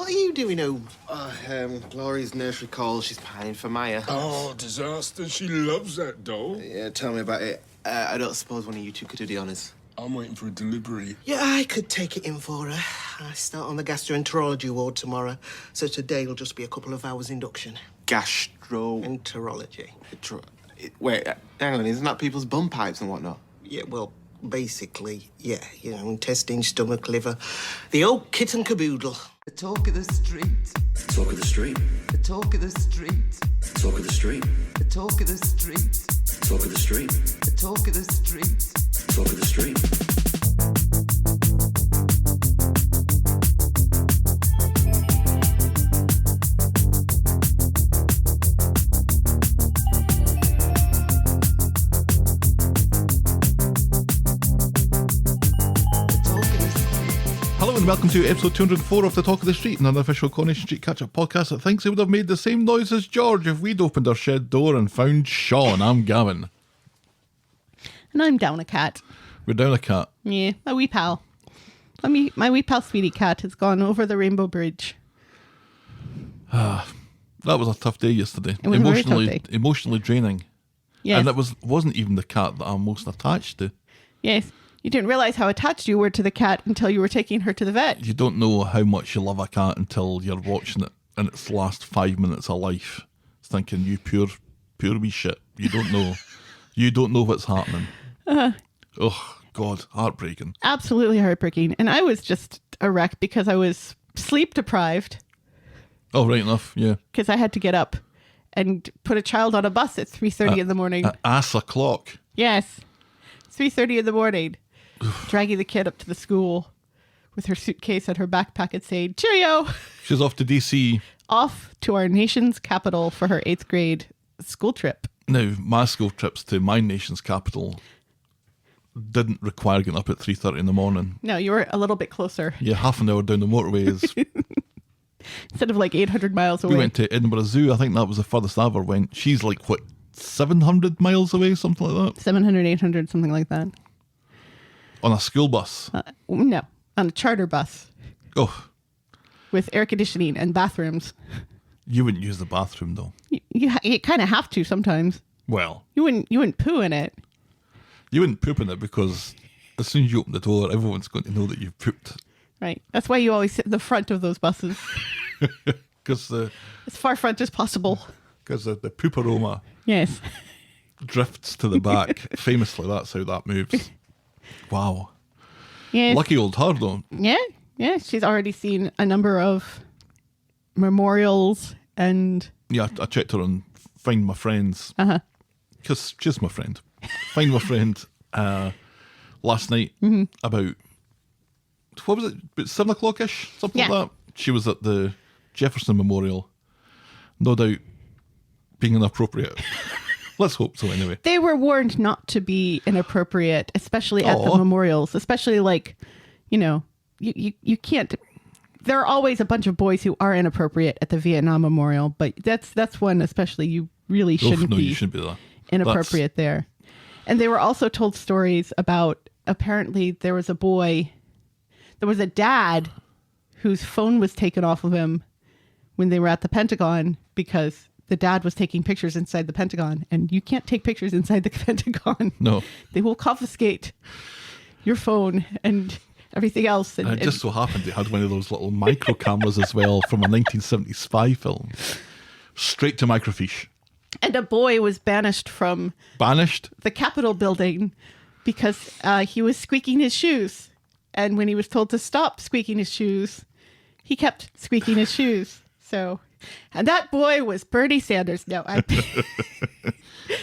what are you doing home? Glory's nursery calls. She's pining for Maya. Oh, disaster. She loves that doll. Yeah, tell me about it. I don't suppose one of you two could do the honours. I'm waiting for a delivery. Yeah, I could take it in for her. I start on the gastroenterology ward tomorrow, so today will just be a couple of hours induction. Gastroenterology. Wait, hang on, isn't that people's bum pipes and whatnot? Yeah, well, basically, yeah. You know, intestine, stomach, liver. The old kit and caboodle. The talk of the street. Talk of the street. The talk of the street. Talk of the street. The talk of the street. Talk of the street. The talk of the street. Talk of the street. Hello and welcome to episode 204 of The Talk of the Street, an unofficial Coronation Street catch-up podcast that thinks it would have made the same noise as George if we'd opened our shed door and found Sean. I'm Gavin. And I'm down a cat. We're down a cat. Yeah, my wee pal. My wee pal Sweetie Cat has gone over the Rainbow Bridge. That was a tough day yesterday. It was a very tough day. Emotionally draining. Yes. And it wasn't even the cat that I'm most attached to. Yes. You didn't realize how attached you were to the cat until you were taking her to the vet. You don't know how much you love a cat until you're watching it in its last 5 minutes of life, thinking, you pure wee shit. You don't know. You don't know what's happening. Oh, God, heartbreaking. Absolutely heartbreaking. And I was just a wreck because I was sleep deprived. Oh, right enough, yeah. Because I had to get up and put a child on a bus at 3:30 in the morning. At ass o'clock. Yes. 3:30 in the morning. Dragging the kid up to the school with her suitcase and her backpack and saying, cheerio. She's off to DC. Off to our nation's capital for her 8th grade school trip. Now, my school trips to my nation's capital didn't require getting up at 3:30 in the morning. No, you were a little bit closer. Yeah, half an hour down the motorways. Instead of like 800 miles away. We went to Edinburgh Zoo. I think that was the furthest I ever went. She's like, what, 700 miles away? Something like that? 700, 800, something like that. On a school bus? No, on a charter bus. Oh. With air conditioning and bathrooms. You wouldn't use the bathroom, though. You kind of have to sometimes. Well. You wouldn't poo in it. You wouldn't poop in it because as soon as you open the door, everyone's going to know that you've pooped. Right. That's why you always sit in the front of those buses. Because as far front as possible. Because the poop aroma. Yes. Drifts to the back. Famously, that's how that moves. Wow. Yes. Lucky old her, though. Yeah. Yeah. She's already seen a number of memorials and... Yeah, I checked her on Find My Friends. Because she's my friend. Find My Friend last night about, what was it, about 7 o'clock-ish? Something like that. She was at the Jefferson Memorial. No doubt being inappropriate. Let's hope so anyway. They were warned not to be inappropriate, especially at the memorials, especially like, you know, you can't. There are always a bunch of boys who are inappropriate at the Vietnam Memorial, but that's one especially you really shouldn't be. You shouldn't be there. Inappropriate there. And they were also told stories about, apparently there was a dad whose phone was taken off of him when they were at the Pentagon because the dad was taking pictures inside the Pentagon, and you can't take pictures inside the Pentagon. No. They will confiscate your phone and everything else. And it just so happened they had one of those little micro cameras as well from a 1970s spy film. Straight to microfiche. And a boy was banished from... Banished? The Capitol building because he was squeaking his shoes. And when he was told to stop squeaking his shoes, he kept squeaking his shoes. So... And that boy was Bernie Sanders. No,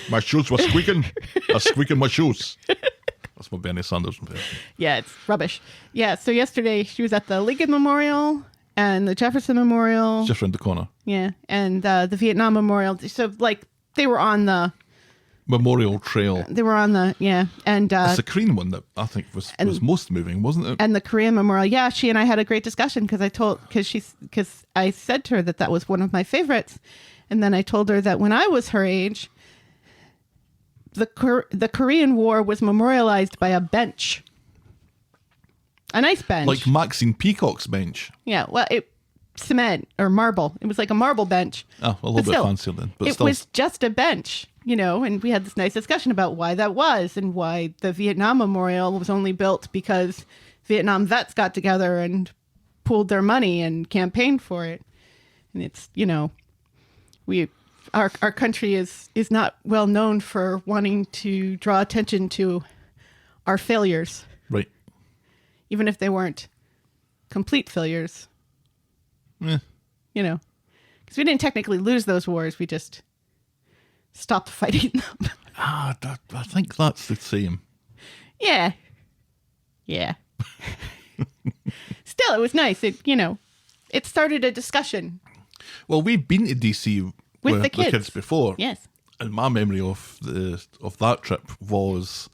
my shoes were squeaking. I was squeaking my shoes. That's my Bernie Sanders impression. Yeah, it's rubbish. Yeah, so yesterday she was at the Lincoln Memorial and the Jefferson Memorial. Just around the corner. Yeah, and the Vietnam Memorial. So, like, they were on the... Memorial Trail. They were on the, yeah. And it's the Korean one that I think was most moving, wasn't it? And the Korean Memorial. Yeah, she and I had a great discussion because I said to her that was one of my favorites. And then I told her that when I was her age, the Korean War was memorialized by a bench. A nice bench. Like Maxine Peacock's bench. Yeah, well, cement or marble. It was like a marble bench. Oh, a But little bit still, fancier then. But it still, was just a bench, and we had this nice discussion about why that was and why the Vietnam Memorial was only built because Vietnam vets got together and pooled their money and campaigned for it. And it's, our country is not well known for wanting to draw attention to our failures, right. even if they weren't complete failures. Yeah. Because we didn't technically lose those wars. We just stopped fighting them. I think that's the same. Yeah. Still, it was nice. It started a discussion. Well, we've been to DC With the kids. before. Yes. And my memory of that trip was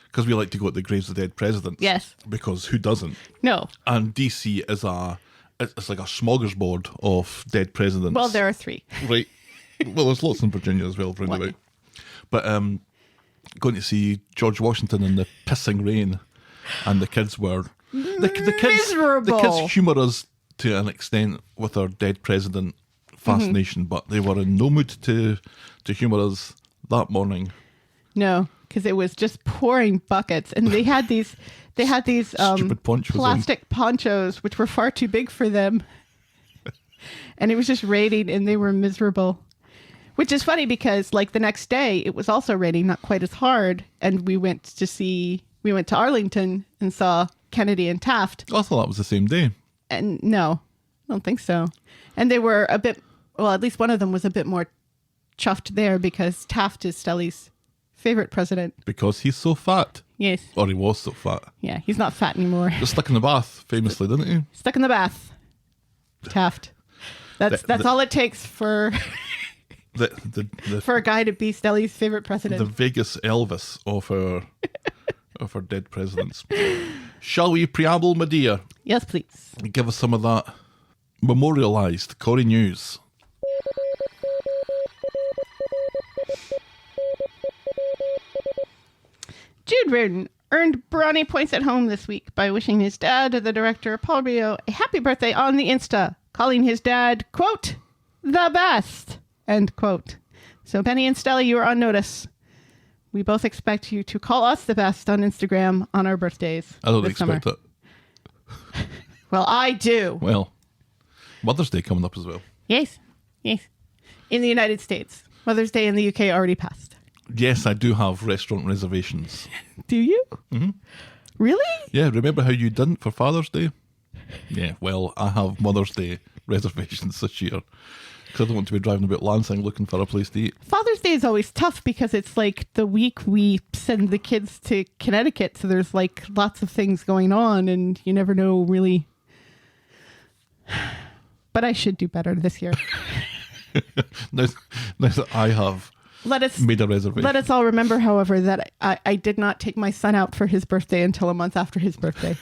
because we like to go to the graves of dead presidents. Yes. Because who doesn't? No. And DC is it's like a smorgasbord of dead presidents. Well, there are 3. Right. Well, there's lots in Virginia as well, round What? about. But going to see George Washington in the pissing rain, and the kids were the kids. Miserable. The kids humour us to an extent with our dead president fascination, but they were in no mood to humour us that morning. No, because it was just pouring buckets, and they had these Stupid ponchos on. plastic ponchos which were far too big for them, and it was just raining, and they were miserable. Which is funny because, like, the next day it was also raining, not quite as hard, and we went to Arlington and saw Kennedy and Taft. I thought that was the same day. And no, I don't think so. And they were a bit, well, at least one of them was a bit more chuffed there because Taft is Stelly's favorite president. Because he's so fat. Yes. Or he was so fat. Yeah, he's not fat anymore. Just stuck in the bath, famously, didn't he? Stuck in the bath. Taft. That's all it takes for for a guy to be Stelly's favorite president. The Vegas Elvis of our dead presidents. Shall we preamble, my dear? Yes, please. Give us some of that memorialised Corrie news. Jude Reardon earned brownie points at home this week by wishing his dad, the director Paul Rio, a happy birthday on the Insta, calling his dad, quote, the best, end quote. So Penny and Stella, you are on notice. We both expect you to call us the best on Instagram on our birthdays. I don't this expect summer. it. Well, I do. Well, Mother's Day coming up as well. Yes. In the United States. Mother's Day in the UK already passed. Yes, I do have restaurant reservations. Do you? Mm-hmm. Really? Yeah, remember how you didn't for Father's Day? Yeah, well, I have Mother's Day reservations this year. Because I don't want to be driving about Lansing looking for a place to eat. Father's Day is always tough because it's like the week we send the kids to Connecticut. So there's like lots of things going on and you never know really. But I should do better this year. now that I have made a reservation. Let us all remember, however, that I did not take my son out for his birthday until a month after his birthday.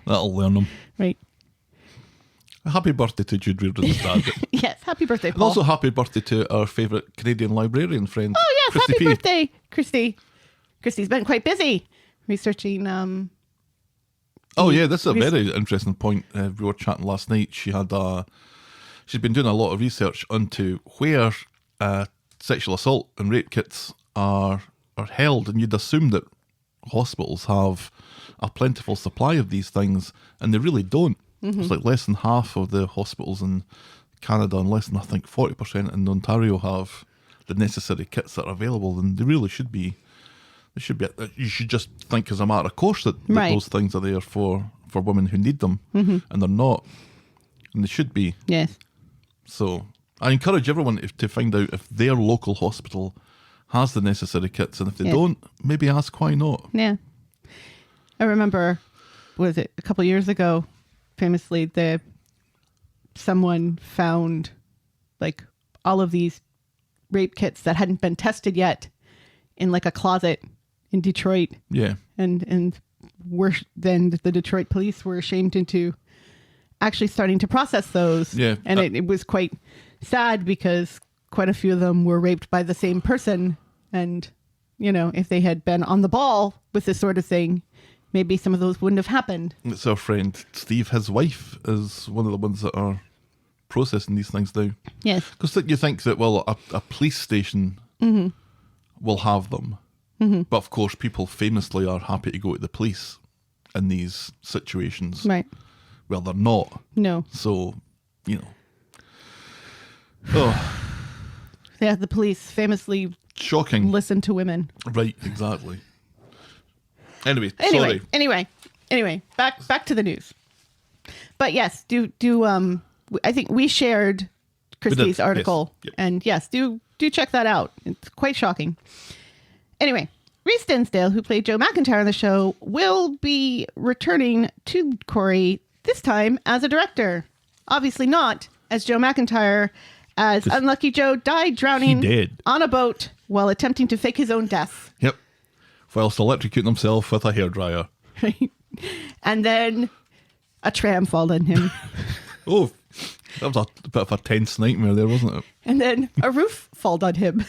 That'll learn him. Right. Happy birthday to Jude Reardon's dad. Yes, happy birthday, And Paul. also happy birthday to our favourite Canadian librarian friend. Oh, yes, Christy happy P. birthday, Christy. Christy's been quite busy researching... Oh yeah, this is a very interesting point. We were chatting last night. She's been doing a lot of research onto where sexual assault and rape kits are held, and you'd assume that hospitals have a plentiful supply of these things, and they really don't. Mm-hmm. It's like less than half of the hospitals in Canada, and less than I think 40% in Ontario have the necessary kits that are available, and they really should be. You should just think as a matter of course that Right. those things are there for women who need them, Mm-hmm. and they're not, and they should be. Yes. So I encourage everyone to find out if their local hospital has the necessary kits, and if they don't, maybe ask why not. Yeah. I remember, was it a couple of years ago, famously, someone found like all of these rape kits that hadn't been tested yet in like a closet in Detroit. Yeah. And then the Detroit police were ashamed into actually starting to process those. Yeah. And it was quite sad because quite a few of them were raped by the same person. And, if they had been on the ball with this sort of thing, maybe some of those wouldn't have happened. It's our friend Steve. His wife is one of the ones that are processing these things now. Yes. Because you think that, well, a police station will have them. But of course, people famously are happy to go to the police in these situations. Right. Well, they're not. No. So, you know. Oh, Yeah, the police famously shocking. listen to women. Right, exactly. Anyway, sorry. Anyway, back to the news. But yes, I think we shared Christie's yes. article, Yep. and yes, do check that out. It's quite shocking. Anyway, Rhys Dinsdale, who played Joe McIntyre on the show, will be returning to Corrie, this time as a director. Obviously not as Joe McIntyre, as Unlucky Joe died drowning He did. on a boat while attempting to fake his own death. Yep. Whilst electrocuting himself with a hairdryer. Right? And then a tram fell on him. Oh, that was a bit of a tense nightmare there, wasn't it? And then a roof fell on him.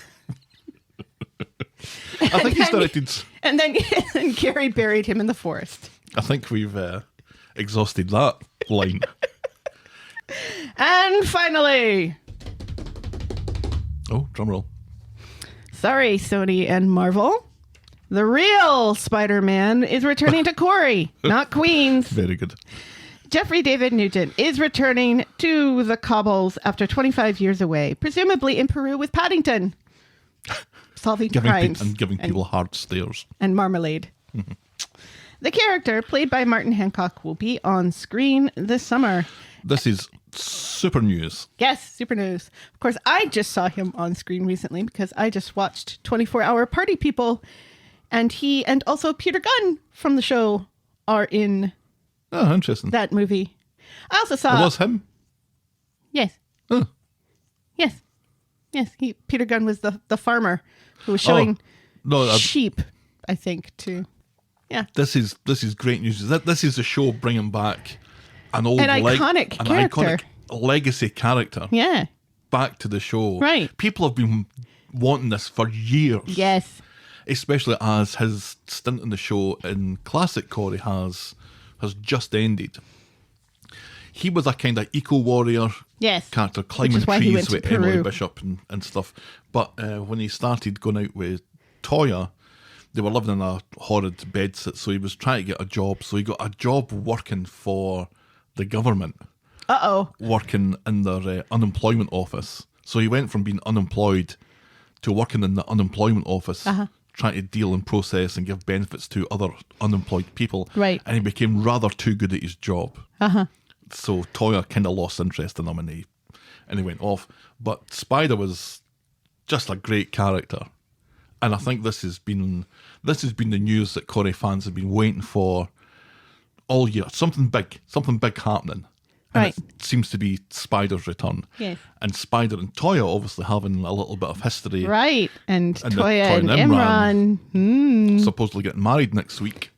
I think he's directed... And then Gary buried him in the forest. I think we've exhausted that line. And finally... Oh, drum roll. Sorry, Sony and Marvel. The real Spider-Man is returning to Corrie, not Queens. Very good. Jeffrey David Nugent is returning to the cobbles after 25 years away, presumably in Peru with Paddington, solving crimes Giving people hard stares. and marmalade. The character, played by Martin Hancock, will be on screen this summer. This is super news. Yes, super news. Of course, I just saw him on screen recently because I just watched 24-Hour Party People, and he and also Peter Gunn from the show are in Oh, interesting. that movie. I also saw... It was him? Yes. Oh. Yes. Yes. Peter Gunn was the farmer who was showing sheep, I think, to... Yeah. This is great news. This is the show bringing back an iconic legacy character Yeah. back to the show. Right. People have been wanting this for years. Yes. Especially as his stint in the show in classic Corrie has just ended. He was a kind of eco-warrior Yes. character, Which climbing is why he went trees to with Emily Peru. Bishop and stuff. But when he started going out with Toyah, they were living in a horrid bedsit, so he was trying to get a job. So he got a job working for the government, Uh-oh. working in their unemployment office. So he went from being unemployed to working in the unemployment office, trying to deal and process and give benefits to other unemployed people. Right. And he became rather too good at his job. So Toyah kind of lost interest in him and he went off. But Spider was just a great character. And I think this has been the news that Corrie fans have been waiting for all year. Something big happening. And Right. it seems to be Spider's return. Yes. And Spider and Toyah obviously having a little bit of history. Right. And the Toyah and Imran Imran. Supposedly getting married next week.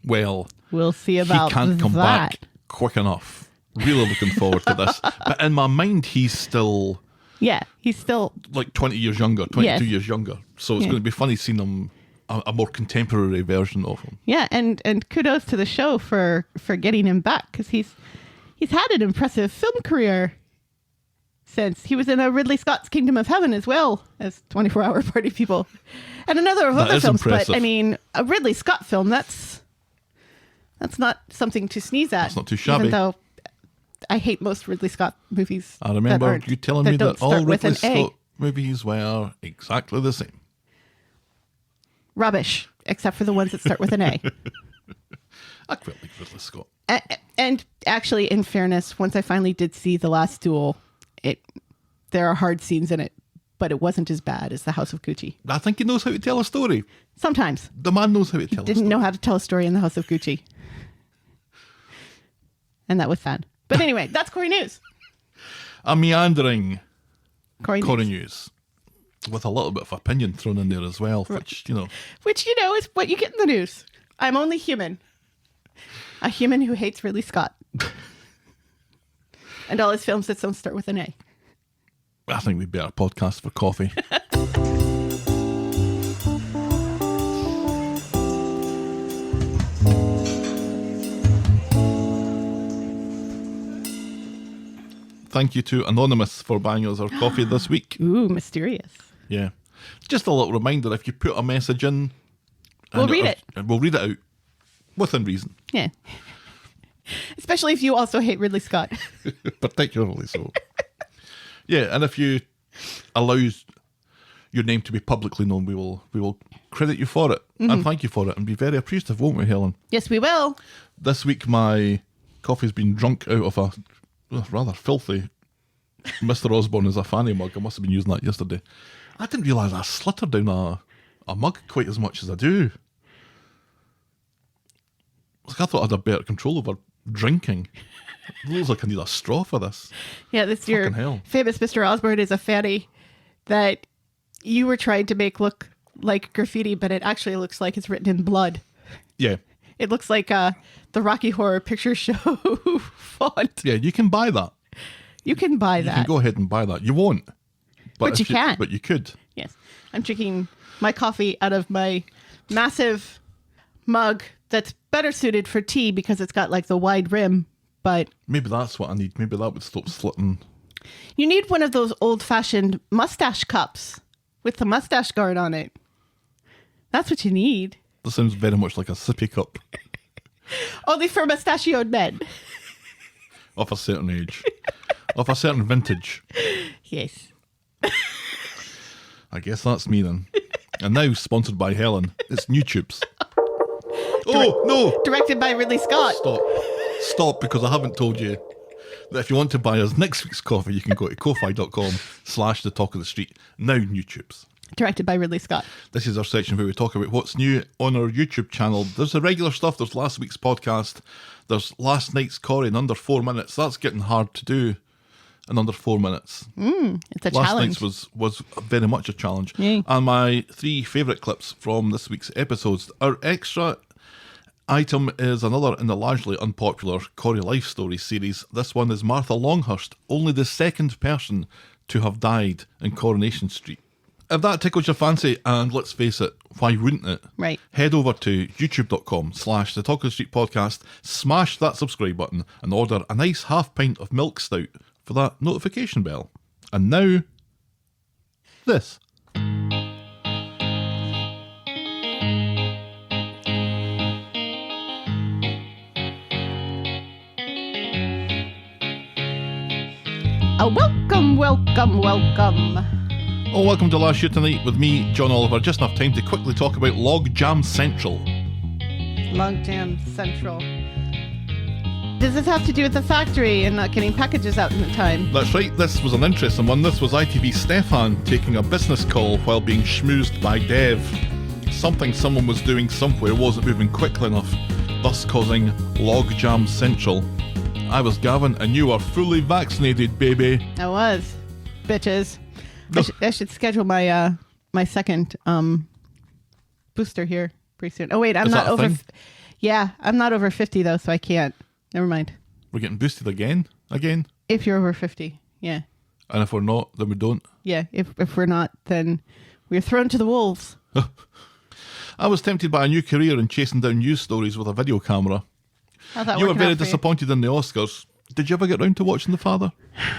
Well, We'll see about he can't come that. back quick enough. Really looking forward to this. But in my mind, he's still Yeah. He's still... like 20 years younger, 22 Yes. years younger. So it's Yeah. going to be funny seeing him, a more contemporary version of him. Yeah, and kudos to the show for getting him back, because he's had an impressive film career since he was in a Ridley Scott's Kingdom of Heaven as well as 24-Hour Party People, and another of That other is films. impressive. But I mean, a Ridley Scott film, that's not something to sneeze at. That's not too shabby. Even though I hate most Ridley Scott movies. I remember you telling me don't that all start with Ridley an A. Scott movies were exactly the same. Rubbish, except for the ones that start with an A. I quite like Ridley Scott. And actually, in fairness, once I finally did see The Last Duel, there are hard scenes in it, but it wasn't as bad as The House of Gucci. I think he knows how to tell a story. Sometimes. The man knows how to tell a story. Didn't know how to tell a story in The House of Gucci. And that was fun. But anyway, that's Corrie News. A meandering Corrie Corrie News. News. With a little bit of opinion thrown in there as well, which, Which, is what you get in the news. I'm only human. A human who hates Ridley Scott. And all his films that don't start with an A. I think we'd better podcast for coffee. thank you to Anonymous for buying us our coffee this week. Ooh, mysterious. Yeah. Just a little reminder, if you put a message in... We'll read it. We'll read it out. Within reason. Yeah. Especially if you also hate Ridley Scott. Particularly so. Yeah, and if you allow your name to be publicly known, we will credit you for it and thank you for it and be very appreciative, won't we, Helen? Yes, we will. This week my coffee's been drunk out of a rather filthy Mr. Osborne as a fanny mug. I must have been using that yesterday. I didn't realise I slittered down a mug quite as much as I do. I thought I had a better control over drinking. It looks like I need a straw for this. Yeah, this your Fucking hell. famous Mr. Osborne is a fanny that you were trying to make look like graffiti, but it actually looks like it's written in blood. Yeah. It looks like the Rocky Horror Picture Show font. Yeah, you can buy that. You can buy You that. can go ahead and buy that. You won't. But if you can. But you could. Yes. I'm drinking my coffee out of my massive mug that's better suited for tea because it's got like the wide rim, but Maybe that's what I need. Maybe that would stop slitting. you need one of those old-fashioned mustache cups with the mustache guard on it. That's what you need. That sounds very much like a sippy cup Only for mustachioed men. of a certain age. Of a certain vintage. Yes. I guess that's me then. And now, sponsored by Helen, it's New Tubes. Oh, no! Directed by Ridley Scott. Stop, because I haven't told you that if you want to buy us next week's coffee, you can go to ko-fi.com/the talk of the street. Now, New Tubes. Directed by Ridley Scott. This is our section where we talk about what's new on our YouTube channel. There's the regular stuff. There's last week's podcast. There's last night's Corrie in under 4 minutes. That's getting hard to do in under 4 minutes. It's a Last challenge. night's was very much a challenge. Yay. And my 3 favourite clips from this week's episodes. Our extra item is another in the largely unpopular Corrie Life Story series. This one is Martha Longhurst, only the second person to have died in Coronation Street. If that tickles your fancy, and let's face it, why wouldn't it? Right. Head over to youtube.com/the Talk of the Street podcast, smash that subscribe button, and order a nice half pint of milk stout for that notification bell. And now, this. Welcome. Oh, welcome to Last Year Tonight with me, John Oliver. Just enough time to quickly talk about Log Jam Central. Log Jam Central. Does this have to do with the factory and not getting packages out in time? That's right, this was an interesting one. This was ITV Stefan taking a business call while being schmoozed by Dev. Something someone was doing somewhere wasn't moving quickly enough, thus causing Log Jam Central. I was Gavin and you are fully vaccinated, baby. I was. Bitches. I should schedule my my second booster here pretty soon. Oh wait, I'm Is not that a over. thing? Yeah, I'm not over 50 though, so I can't. Never mind. We're getting boosted again. If you're over 50, yeah, And if we're not, then we don't. yeah. If we're not, then we're thrown to the wolves. I was tempted by a new career in chasing down news stories with a video camera. How's that You were working very out for you? disappointed in the Oscars. Did you ever get round to watching The Father?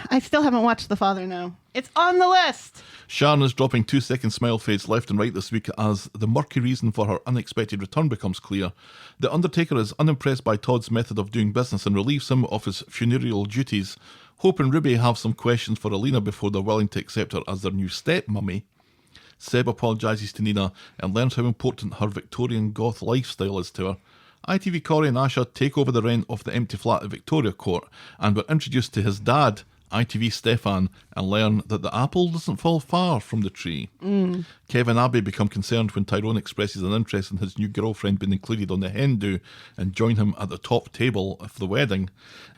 I still haven't watched The Father now. It's on the list. Sharon is dropping 2-second smile fades left and right this week as the murky reason for her unexpected return becomes clear. The Undertaker is unimpressed by Todd's method of doing business and relieves him of his funereal duties. Hope and Ruby have some questions for Alina before they're willing to accept her as their new step-mummy. Seb apologises to Nina and learns how important her Victorian goth lifestyle is to her. ITV Corrie and Asha take over the rent of the empty flat at Victoria Court and we're introduced to his dad, ITV Stefan, and learn that the apple doesn't fall far from the tree. Kevin and Abby become concerned when Tyrone expresses an interest in his new girlfriend being included on the hen do and join him at the top table of the wedding.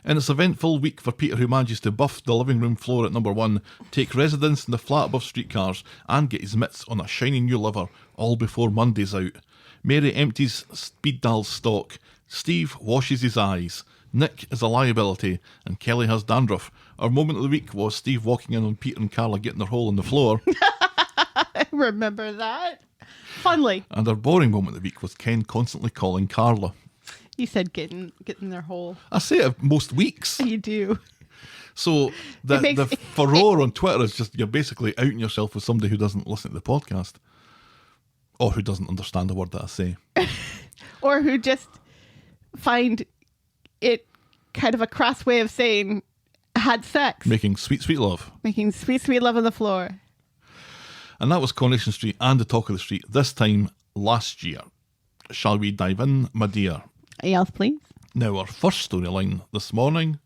In its eventful week for Peter, who manages to buff the living room floor at number 1, take residence in the flat above streetcars and get his mitts on a shiny new liver all before Monday's out. Mary empties Speed Dial's stock, Steve washes his eyes, Nick is a liability, and Kelly has dandruff. Our moment of the week was Steve walking in on Peter and Carla getting their hole in the floor. I remember that. Fondly. And our boring moment of the week was Ken constantly calling Carla. You said getting their hole. I say it most weeks. You do. So the furore on Twitter is just you're basically outing yourself with somebody who doesn't listen to the podcast. Or who doesn't understand the word that I say. Or who just find it kind of a crass way of saying had sex. Making sweet, sweet love. Making sweet, sweet love on the floor. And that was Coronation Street and the talk of the street, this time last year. Shall we dive in, my dear? Yes, please. Now, our first storyline this morning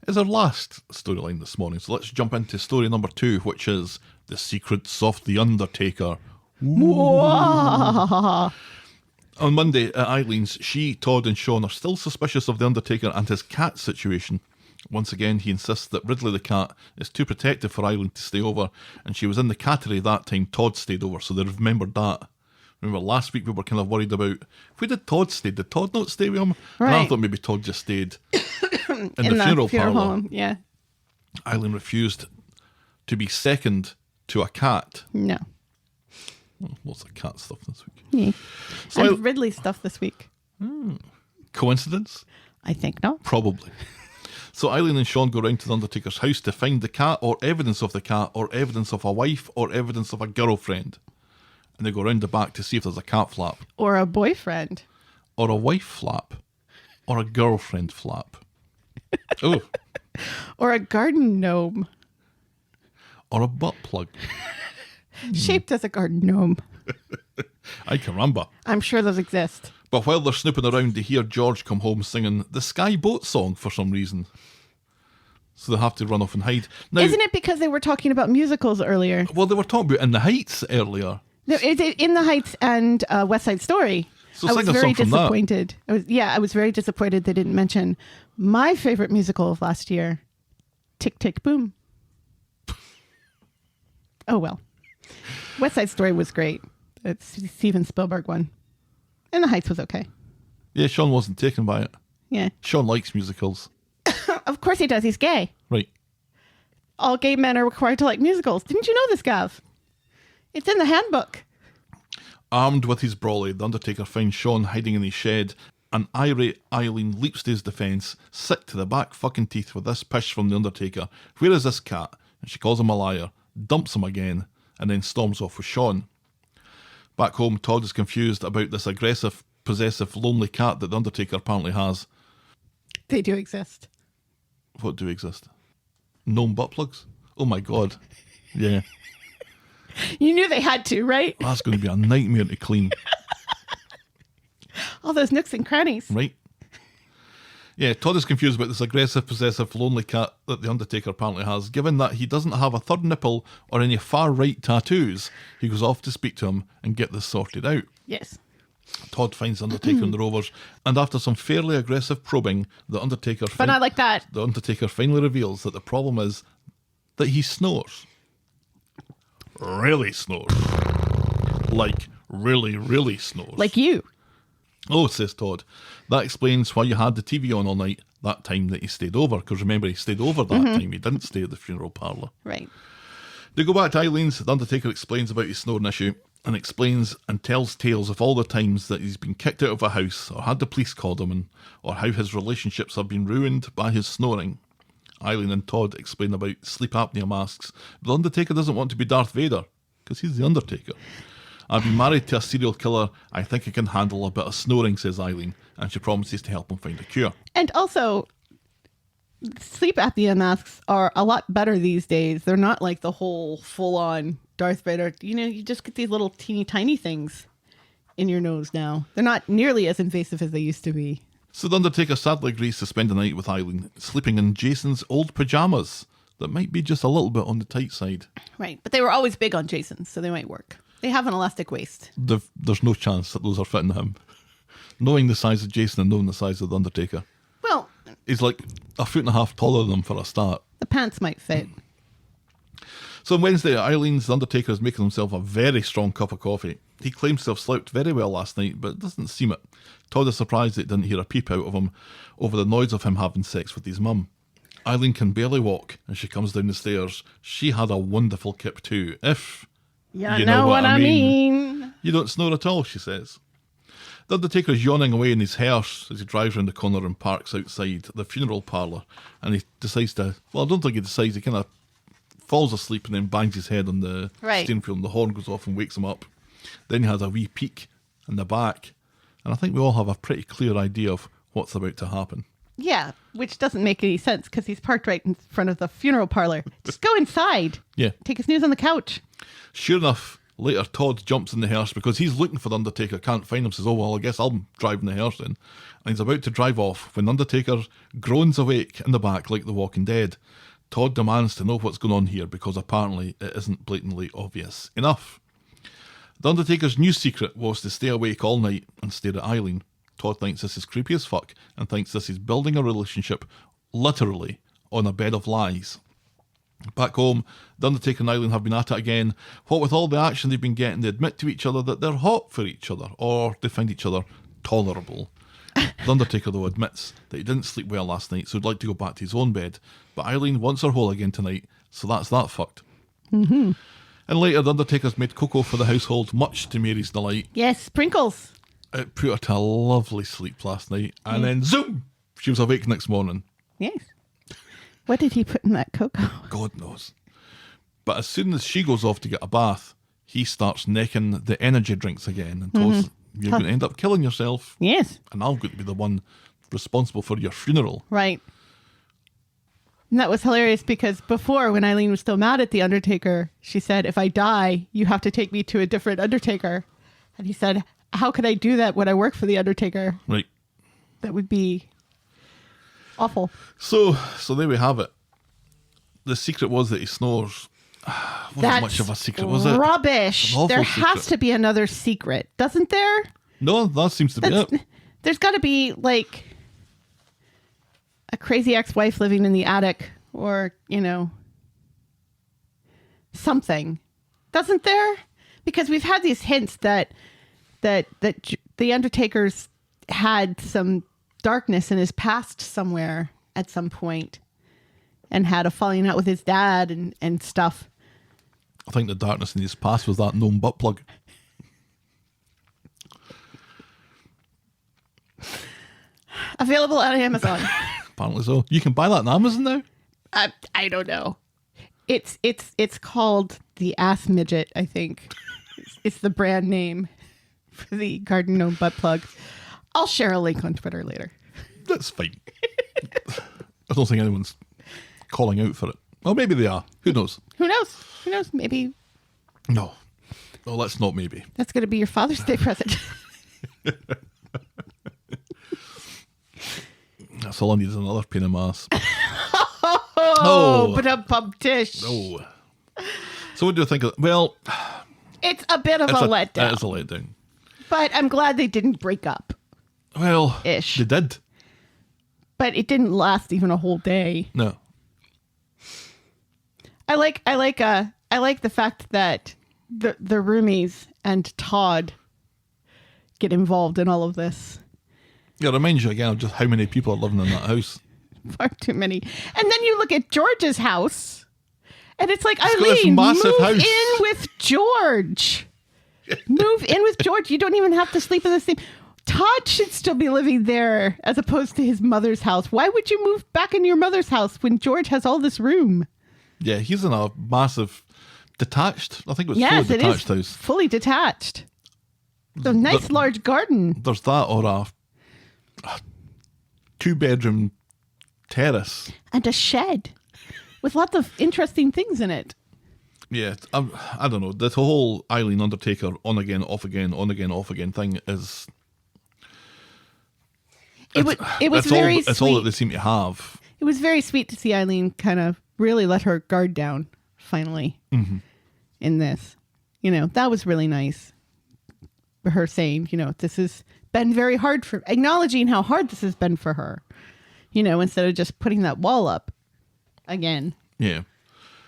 is our last storyline this morning. So let's jump into story number 2, which is The Secrets of the Undertaker. On Monday at Eileen's, she, Todd and Sean are still suspicious of the Undertaker and his cat situation. Once again, he insists that Ridley the cat is too protective for Eileen to stay over, and she was in the cattery that time Todd stayed over, so they remembered that. Remember, last week we were kind of worried about, if Todd stayed, did Todd not stay with him? Right. And I thought maybe Todd just stayed in the funeral parlour. Home. Yeah. Eileen refused to be second to a cat. No. Well, lots of cat stuff this week. Yeah. So And Ridley stuff this week. Coincidence? I think not. Probably. So Eileen and Sean go round to the Undertaker's house to find the cat, or evidence of the cat, or evidence of a wife, or evidence of a girlfriend. And they go round the back to see if there's a cat flap. Or a boyfriend. Or a wife flap. Or a girlfriend flap. Oh. Or a garden gnome. Or a butt plug. Shaped as a garden gnome. Ay caramba. I'm sure those exist. But while they're snooping around, they hear George come home singing the Sky Boat song for some reason. So they have to run off and hide. Now, Isn't it because they were talking about musicals earlier? well, they were talking about In the Heights earlier. No, is it In the Heights and West Side Story? So I was sing a very song from that. disappointed. I was very disappointed they didn't mention my favorite musical of last year, Tick, Tick, Boom. Oh, well. West Side Story was great. It's Steven Spielberg one. And The Heights was okay. Yeah, Sean wasn't taken by it. Yeah. Sean likes musicals. Of course he does. He's gay. Right. All gay men are required to like musicals. Didn't you know this, Gav? It's in the handbook. Armed with his brolly, the Undertaker finds Sean hiding in his shed. An irate Eileen leaps to his defence, sick to the back fucking teeth with this pish from the Undertaker. Where is this cat? And she calls him a liar, dumps him again, and then storms off with Sean. Back home, Todd is confused about this aggressive, possessive, lonely cat that the Undertaker apparently has. They do exist. What do exist? Gnome butt plugs? Oh my god. Yeah. You knew they had to, right? That's going to be a nightmare to clean. All those nooks and crannies. Right? Yeah, Todd is confused about this aggressive, possessive, lonely cat that the Undertaker apparently has. Given that he doesn't have a third nipple or any far-right tattoos, he goes off to speak to him and get this sorted out. Yes. Todd finds the Undertaker in the Rovers, and after some fairly aggressive probing, the Undertaker But not like that. the Undertaker finally reveals that the problem is that he snores. Really snores. Like, really, really snores. Like you. Oh, says Todd, that explains why you had the TV on all night that time that he stayed over. Because remember, he stayed over that time. He didn't stay at the funeral parlour. Right. They go back to Eileen's. The Undertaker explains about his snoring issue and explains and tells tales of all the times that he's been kicked out of a house or had the police called him, or how his relationships have been ruined by his snoring. Eileen and Todd explain about sleep apnea masks. The Undertaker doesn't want to be Darth Vader because he's the Undertaker. I've been married to a serial killer. I think I can handle a bit of snoring, says Eileen, and she promises to help him find a cure. And also, sleep apnea masks are a lot better these days. They're not like the whole full-on Darth Vader. You know, you just get these little teeny tiny things in your nose now. They're not nearly as invasive as they used to be. So the Undertaker sadly agrees to spend the night with Eileen, sleeping in Jason's old pyjamas that might be just a little bit on the tight side. Right. But they were always big on Jason's, so they might work. They have an elastic waist. There's no chance that those are fitting him. Knowing the size of Jason and knowing the size of the Undertaker. Well, He's like 1.5 feet taller than him for a start. the pants might fit. So on Wednesday, Eileen's The Undertaker is making himself a very strong cup of coffee. He claims to have slept very well last night, but it doesn't seem it. Todd is surprised that he didn't hear a peep out of him over the noise of him having sex with his mum. Eileen can barely walk as she comes down the stairs. She had a wonderful kip too, if You know what I mean. You don't snore at all, she says. The Undertaker's yawning away in his hearse as he drives round the corner and parks outside the funeral parlour. And he decides to, well, I don't think he decides, he kind of falls asleep and then bangs his head on the steering wheel and the horn goes off and wakes him up. Then he has a wee peek in the back. And I think we all have a pretty clear idea of what's about to happen. Yeah, which doesn't make any sense because he's parked right in front of the funeral parlour. Just go inside. Yeah. Take a snooze on the couch. Sure enough, later Todd jumps in the hearse because he's looking for the Undertaker, can't find him, says, oh, well, I guess I'm driving the hearse in. And he's about to drive off when Undertaker groans awake in the back like the Walking Dead. Todd demands to know what's going on here because apparently it isn't blatantly obvious enough. The Undertaker's new secret was to stay awake all night and stare at Eileen. Todd thinks this is creepy as fuck and thinks this is building a relationship literally on a bed of lies. Back home, the Undertaker and Eileen have been at it again. What with all the action they've been getting, they admit to each other that they're hot for each other, or they find each other tolerable. The Undertaker, though, admits that he didn't sleep well last night, so he'd like to go back to his own bed. But Eileen wants her hole again tonight, so that's that fucked. Mm-hmm. And later, the Undertaker's made cocoa for the household, much to Mary's delight. Yes, sprinkles. It put her to a lovely sleep last night, and then zoom! She was awake next morning. Yes. What did he put in that cocoa? God knows. But as soon as she goes off to get a bath, he starts necking the energy drinks again and tells you're going to end up killing yourself. Yes. And I'm going to be the one responsible for your funeral. Right. And that was hilarious because before, when Eileen was still mad at the Undertaker, she said, if I die, you have to take me to a different Undertaker. And he said, how could I do that when I work for the Undertaker? Right. That would be awful. So there we have it. The secret was that he snores. Wasn't much of a secret, was it? Rubbish. An awful There secret. has to be another secret, doesn't there? No, that seems to be it. There's got to be like a crazy ex-wife living in the attic, or something, doesn't there? Because we've had these hints that the Undertaker's had some darkness in his past somewhere at some point, and had a falling out with his dad and stuff. I think the darkness in his past was that gnome butt plug. Available on Amazon. Apparently so. You can buy that on Amazon now? I don't know. It's called the Ass Midget, I think. It's the brand name for the garden gnome butt plug. I'll share a link on Twitter later. That's fine. I don't think anyone's calling out for it. Well, maybe they are. Who knows? Who knows? Who knows? Maybe No. No, that's not maybe. that's going to be your Father's Day present. That's all I need is another pain in my ass. Oh, but a pub dish. No. So what do you think of it? Well, It's a bit of a letdown. It is a letdown. But I'm glad they didn't break up. Well, Ish. they did. But it didn't last even a whole day. No. I like the fact that the roomies and Todd get involved in all of this. Yeah, it reminds you again of just how many people are living in that house. Far too many. And then you look at George's house, and it's like, It's got this Eileen, massive move house. in with George. Move in with George. You don't even have to sleep in the same. Todd should still be living there as opposed to his mother's house. Why would you move back into your mother's house when George has all this room? Yeah, he's in a massive detached, I think it was Yes, fully it is detached house. fully detached. So nice large garden. There's that or a 2-bedroom terrace. And a shed with lots of interesting things in it. Yeah, I don't know. The whole Eileen Undertaker on again, off again, on again, off again thing is... It was it's very all, sweet. It's all that they seem to have. It was very sweet to see Eileen kind of really let her guard down finally in this. That was really nice. Her saying, this has been very hard for, acknowledging how hard this has been for her, instead of just putting that wall up again. Yeah.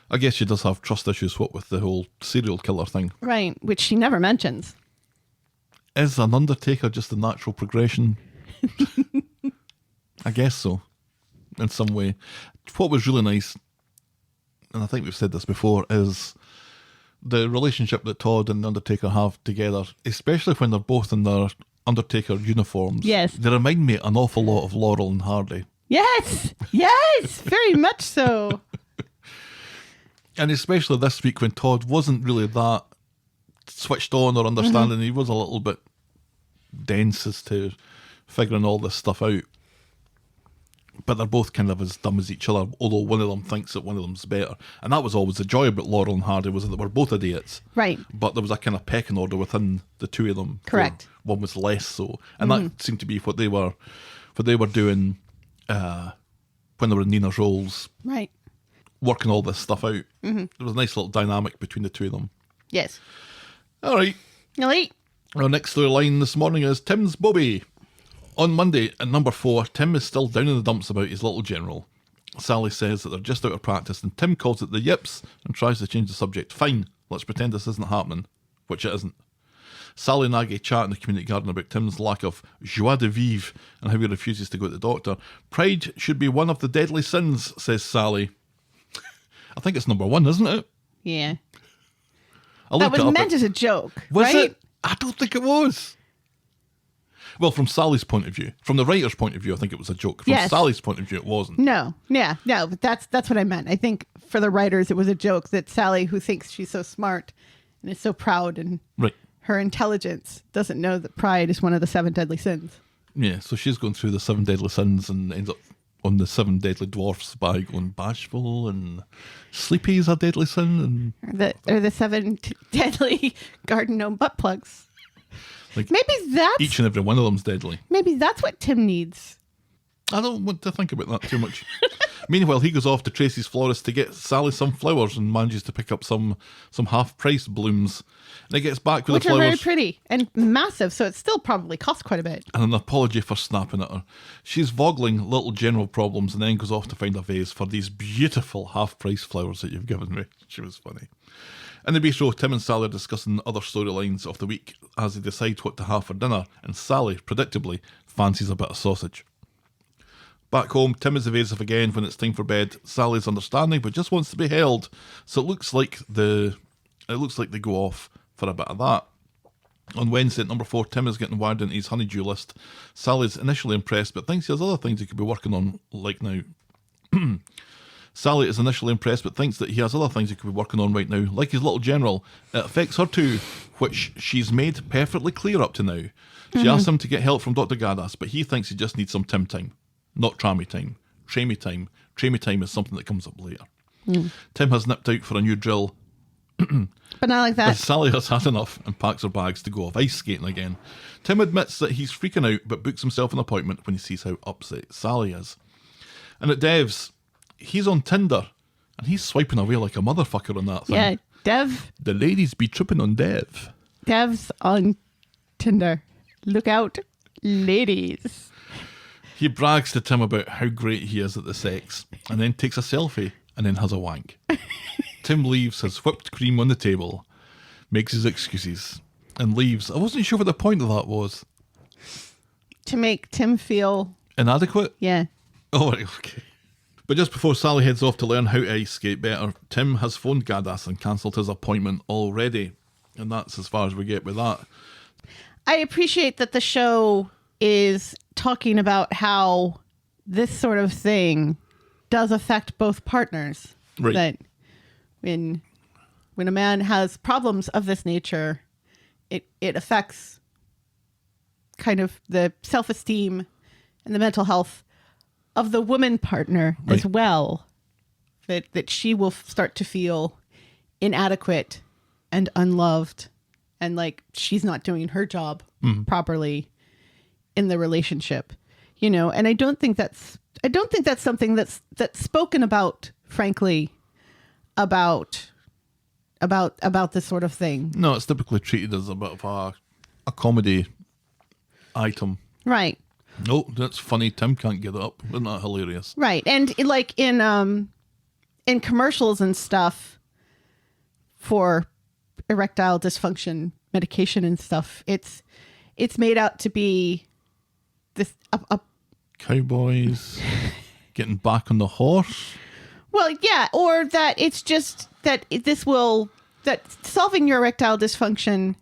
I guess she does have trust issues, what with the whole serial killer thing. Right, which she never mentions. Is an Undertaker just the natural progression? I guess so, in some way. What was really nice, and I think we've said this before, is the relationship that Todd and the Undertaker have together, especially when they're both in their Undertaker uniforms. Yes. They remind me an awful lot of Laurel and Hardy. Yes, very much so. And especially this week when Todd wasn't really that switched on or understanding. He was a little bit dense as to figuring all this stuff out. But they're both kind of as dumb as each other, although one of them thinks that one of them's better. And that was always the joy about Laurel and Hardy, was that they were both idiots. Right. But there was a kind of pecking order within the two of them. Correct. One was less so. And that seemed to be what they were doing when they were in Nina's roles, Right. working all this stuff out. There was a nice little dynamic between the two of them. Yes. All right. Elite. Our next storyline this morning is Tim's Boaby. On Monday, at number 4, Tim is still down in the dumps about his little general. Sally says that they're just out of practice, and Tim calls it the yips and tries to change the subject. Fine, let's pretend this isn't happening, which it isn't. Sally and Aggie chat in the community garden about Tim's lack of joie de vivre and how he refuses to go to the doctor. Pride should be one of the deadly sins, says Sally. I think it's number 1, isn't it? Yeah. I That looked was it up. meant as a joke, Was right? it? I don't think it was. Well, from Sally's point of view, from the writer's point of view, I think it was a joke. From Yes. Sally's point of view, it wasn't. No, but that's what I meant. I think for the writers, it was a joke that Sally, who thinks she's so smart and is so proud and Right. her intelligence, doesn't know that pride is one of the 7 deadly sins. Yeah, so she's going through the 7 deadly sins and ends up on the 7 deadly dwarfs by going bashful and sleepy is a deadly sin. And Or the 7 deadly garden gnome butt plugs. like Maybe that's each and every one of them's deadly. maybe that's what Tim needs. I don't want to think about that too much. Meanwhile, he goes off to Tracy's florist to get Sally some flowers and manages to pick up some half-price blooms. And he gets back with Which the are flowers very pretty and massive, so it still probably costs quite a bit. and an apology for snapping at her. She's voggling little general problems and then goes off to find a vase for these beautiful half-price flowers that you've given me. She was funny. In the bistro, Tim and Sally are discussing other storylines of the week as they decide what to have for dinner, and Sally, predictably, fancies a bit of sausage. Back home, Tim is evasive again when it's time for bed. Sally's understanding, but just wants to be held. So it looks like they go off for a bit of that. On Wednesday at number 4, Tim is getting wired into his honeydew list. Sally's initially impressed, but thinks he has other things he could be working on, like now. Sally is initially impressed, but thinks that he has other things he could be working on right now, like his little general. It affects her too, which she's made perfectly clear up to now. She asks him to get help from Dr. Gaddis, but he thinks he just needs some Tim time. Not trammy time. Trammy time. Trammy time is something that comes up later. Tim has nipped out for a new drill, But not like but that. Sally has had enough and packs her bags to go off ice skating again. Tim admits that he's freaking out, but books himself an appointment when he sees how upset Sally is. And at Dev's, he's on Tinder, and he's swiping away like a motherfucker on that thing. Yeah, Dev. The ladies be tripping on Dev. Dev's on Tinder. Look out, ladies. He brags to Tim about how great he is at the sex, and then takes a selfie, and then has a wank. Tim leaves his whipped cream on the table, makes his excuses, and leaves. I wasn't sure what the point of that was. To make Tim feel, Inadequate? yeah. Oh, right, okay. But just before Sally heads off to learn how to ice skate better, Tim has phoned Gaddis and cancelled his appointment already. And that's as far as we get with that. I appreciate that the show is talking about how this sort of thing does affect both partners. Right. That when a man has problems of this nature, it affects kind of the self-esteem and the mental health of the woman partner as Right. well. That she will start to feel inadequate and unloved and like she's not doing her job properly in the relationship, you know. And I don't think that's something that's spoken about, frankly, about this sort of thing. No, it's typically treated as a bit of a comedy item. Right. Oh, that's funny. Tim can't get it up. Isn't that hilarious? Right. And like in commercials and stuff for erectile dysfunction medication and stuff, it's made out to be this a Cowboys getting back on the horse. well, yeah, or that it's just that that solving your erectile dysfunction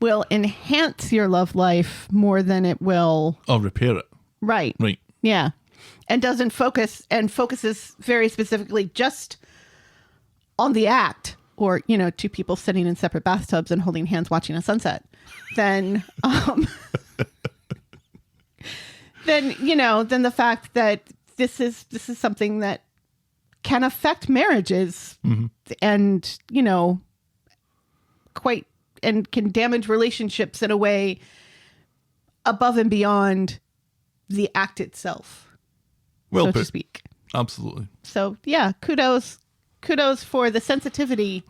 will enhance your love life more than it will. I'll repair it. Right. Right. Yeah. And doesn't focus and focuses very specifically just on the act or, two people sitting in separate bathtubs and holding hands watching a sunset. Then, then the fact that this is something that can affect marriages and, quite and can damage relationships in a way above and beyond the act itself, Well so put. to speak. Absolutely. So yeah, kudos for the sensitivity.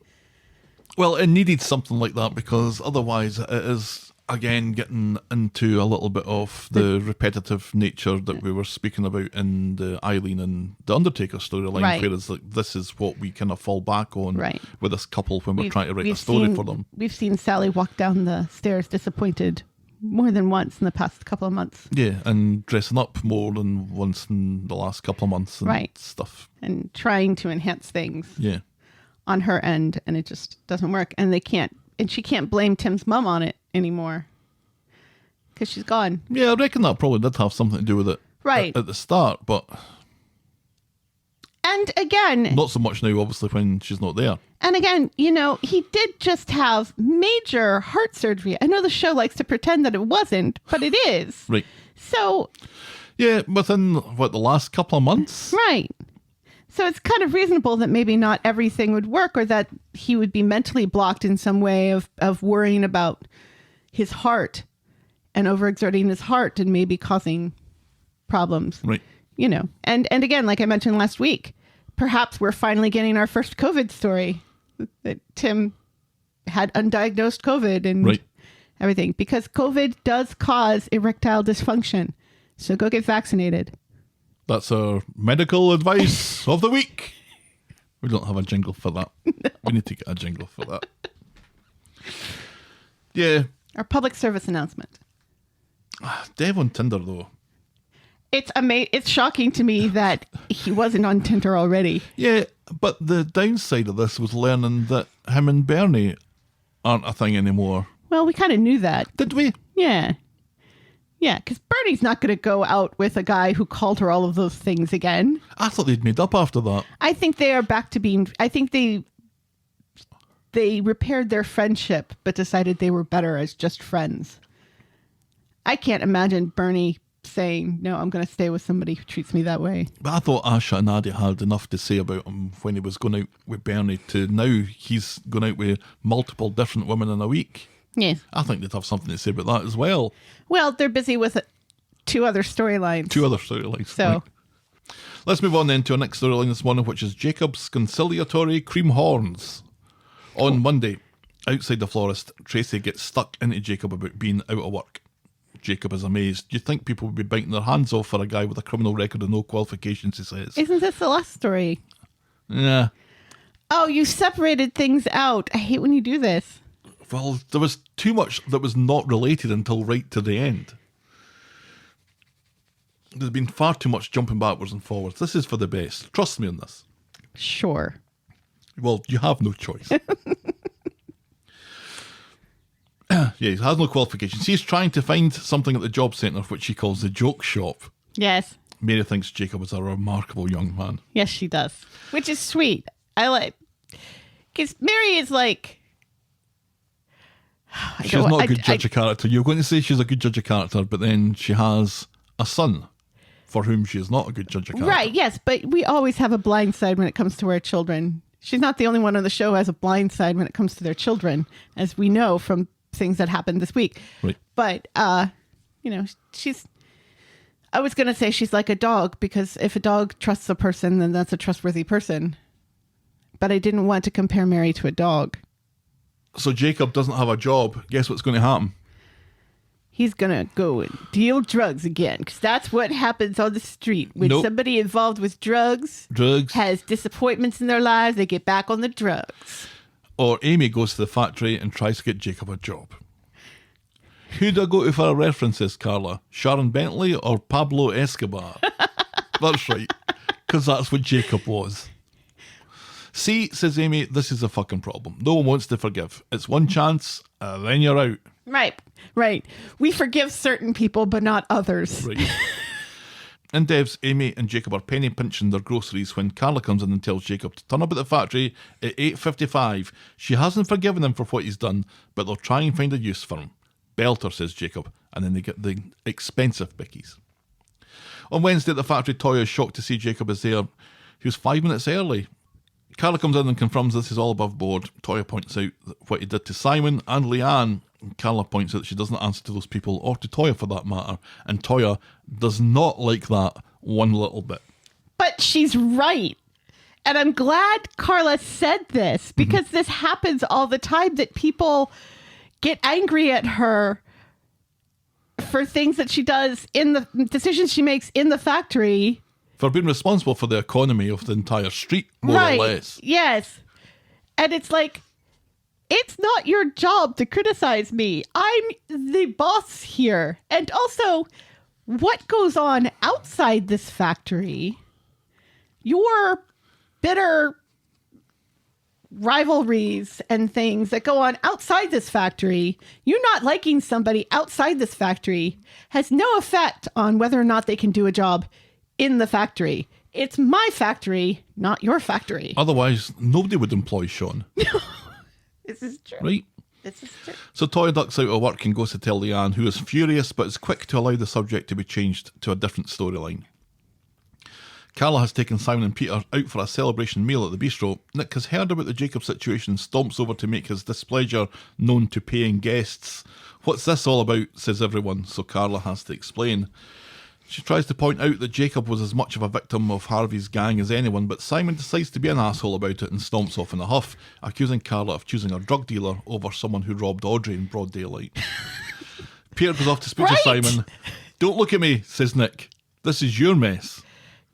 Well, it needed something like that because otherwise it is, again, getting into a little bit of the repetitive nature that we were speaking about in the Eileen and the Undertaker storyline, Right. where it's like, this is what we kind of fall back on Right. with this couple when we're trying to write a we've story seen- for them. We've seen Sally walk down the stairs disappointed more than once in the past couple of months. Yeah, and dressing up more than once in the last couple of months and Right. stuff. And trying to enhance things Yeah. on her end, and it just doesn't work. And she can't blame Tim's mum on it anymore because she's gone. Yeah, I reckon that probably did have something to do with it Right. at the start, but And again, not so much now, obviously, when she's not there. he did just have major heart surgery. I know the show likes to pretend that it wasn't, but it is. Right. So, Yeah, within, the last couple of months? right. So it's kind of reasonable that maybe not everything would work, or that he would be mentally blocked in some way of worrying about his heart and overexerting his heart and maybe causing problems. Right. And again, like I mentioned last week, perhaps we're finally getting our first COVID story that Tim had undiagnosed COVID and Right. everything, because COVID does cause erectile dysfunction. So go get vaccinated. That's our medical advice of the week. We don't have a jingle for that. No. We need to get a jingle for that. Yeah. Our public service announcement. Dev on Tinder, though. It's shocking to me that he wasn't on Tinder already. Yeah, but the downside of this was learning that him and Bernie aren't a thing anymore. Well, we kind of knew that. Did we? Yeah. Yeah, because Bernie's not going to go out with a guy who called her all of those things again. I thought they'd made up after that. I think they are back to being... I think they repaired their friendship, but decided they were better as just friends. I can't imagine Bernie saying, no, I'm going to stay with somebody who treats me that way. But I thought Asha and Addie had enough to say about him when he was going out with Bernie to now he's going out with multiple different women in a week. Yes. I think they'd have something to say about that as well. Well, they're busy with two other storylines. Two other storylines. So... Right. Let's move on then to our next storyline this morning, which is Jacob's conciliatory cream horns. On Monday, outside the florist, Tracy gets stuck into Jacob about being out of work. Jacob is amazed. Do you think people would be biting their hands off for a guy with a criminal record and no qualifications, he says. Isn't this the last story? Yeah. Oh, you separated things out. I hate when you do this. Well, there was too much that was not related until right to the end. There's been far too much jumping backwards and forwards. This is for the best. Trust me on this. Sure. Well, you have no choice. Yeah, he has no qualifications. He's trying to find something at the job centre, which he calls the joke shop. Yes. Mary thinks Jacob is a remarkable young man. Yes, she does. Which is sweet. I like... Because Mary is like... She's not a good judge of character. You're going to say she's a good judge of character, but then she has a son for whom she is not a good judge of character. Right, yes, but we always have a blind side when it comes to our children. She's not the only one on the show who has a blind side when it comes to their children, as we know from things that happened this week. Right. But, she's... I was going to say she's like a dog, because if a dog trusts a person, then that's a trustworthy person. But I didn't want to compare Mary to a dog. So Jacob doesn't have a job. Guess what's going to happen? He's going to go and deal drugs again, because that's what happens on the street. When Nope. somebody involved with drugs has disappointments in their lives, they get back on the drugs. Or Amy goes to the factory and tries to get Jacob a job. Who do I go to for references, Carla? Sharon Bentley or Pablo Escobar? That's right, because that's what Jacob was. See, says Amy, this is a fucking problem. No one wants to forgive. It's one chance, and then you're out. Right. We forgive certain people, but not others. Right. In Devs, Amy and Jacob are penny pinching their groceries when Carla comes in and tells Jacob to turn up at the factory at 8:55. She hasn't forgiven him for what he's done, but they'll try and find a use for him. Belter, says Jacob, and then they get the expensive bickies. On Wednesday at the factory, Toyah is shocked to see Jacob is there. He was 5 minutes early. Carla comes in and confirms this is all above board. Toyah points out what he did to Simon and Leanne. Carla points out that she doesn't answer to those people, or to Toyah for that matter, and Toyah does not like that one little bit. But she's right. And I'm glad Carla said this, because this happens all the time, that people get angry at her for things that she does in the decisions she makes in the factory. For being responsible for the economy of the entire street, more or less. Yes. And it's like, it's not your job to criticize me. I'm the boss here. And also, what goes on outside this factory, your bitter rivalries and things that go on outside this factory, you not liking somebody outside this factory has no effect on whether or not they can do a job in the factory. It's my factory, not your factory. Otherwise, nobody would employ Sean. This is true. Right? This is true. So Toyah ducks out of work and goes to tell Leanne, who is furious but is quick to allow the subject to be changed to a different storyline. Carla has taken Simon and Peter out for a celebration meal at the bistro. Nick has heard about the Jacob situation and stomps over to make his displeasure known to paying guests. What's this all about, says everyone, so Carla has to explain. She tries to point out that Jacob was as much of a victim of Harvey's gang as anyone, but Simon decides to be an asshole about it and stomps off in a huff, accusing Carla of choosing a drug dealer over someone who robbed Audrey in broad daylight. Peter goes off to speak to Simon. Don't look at me, says Nick. This is your mess.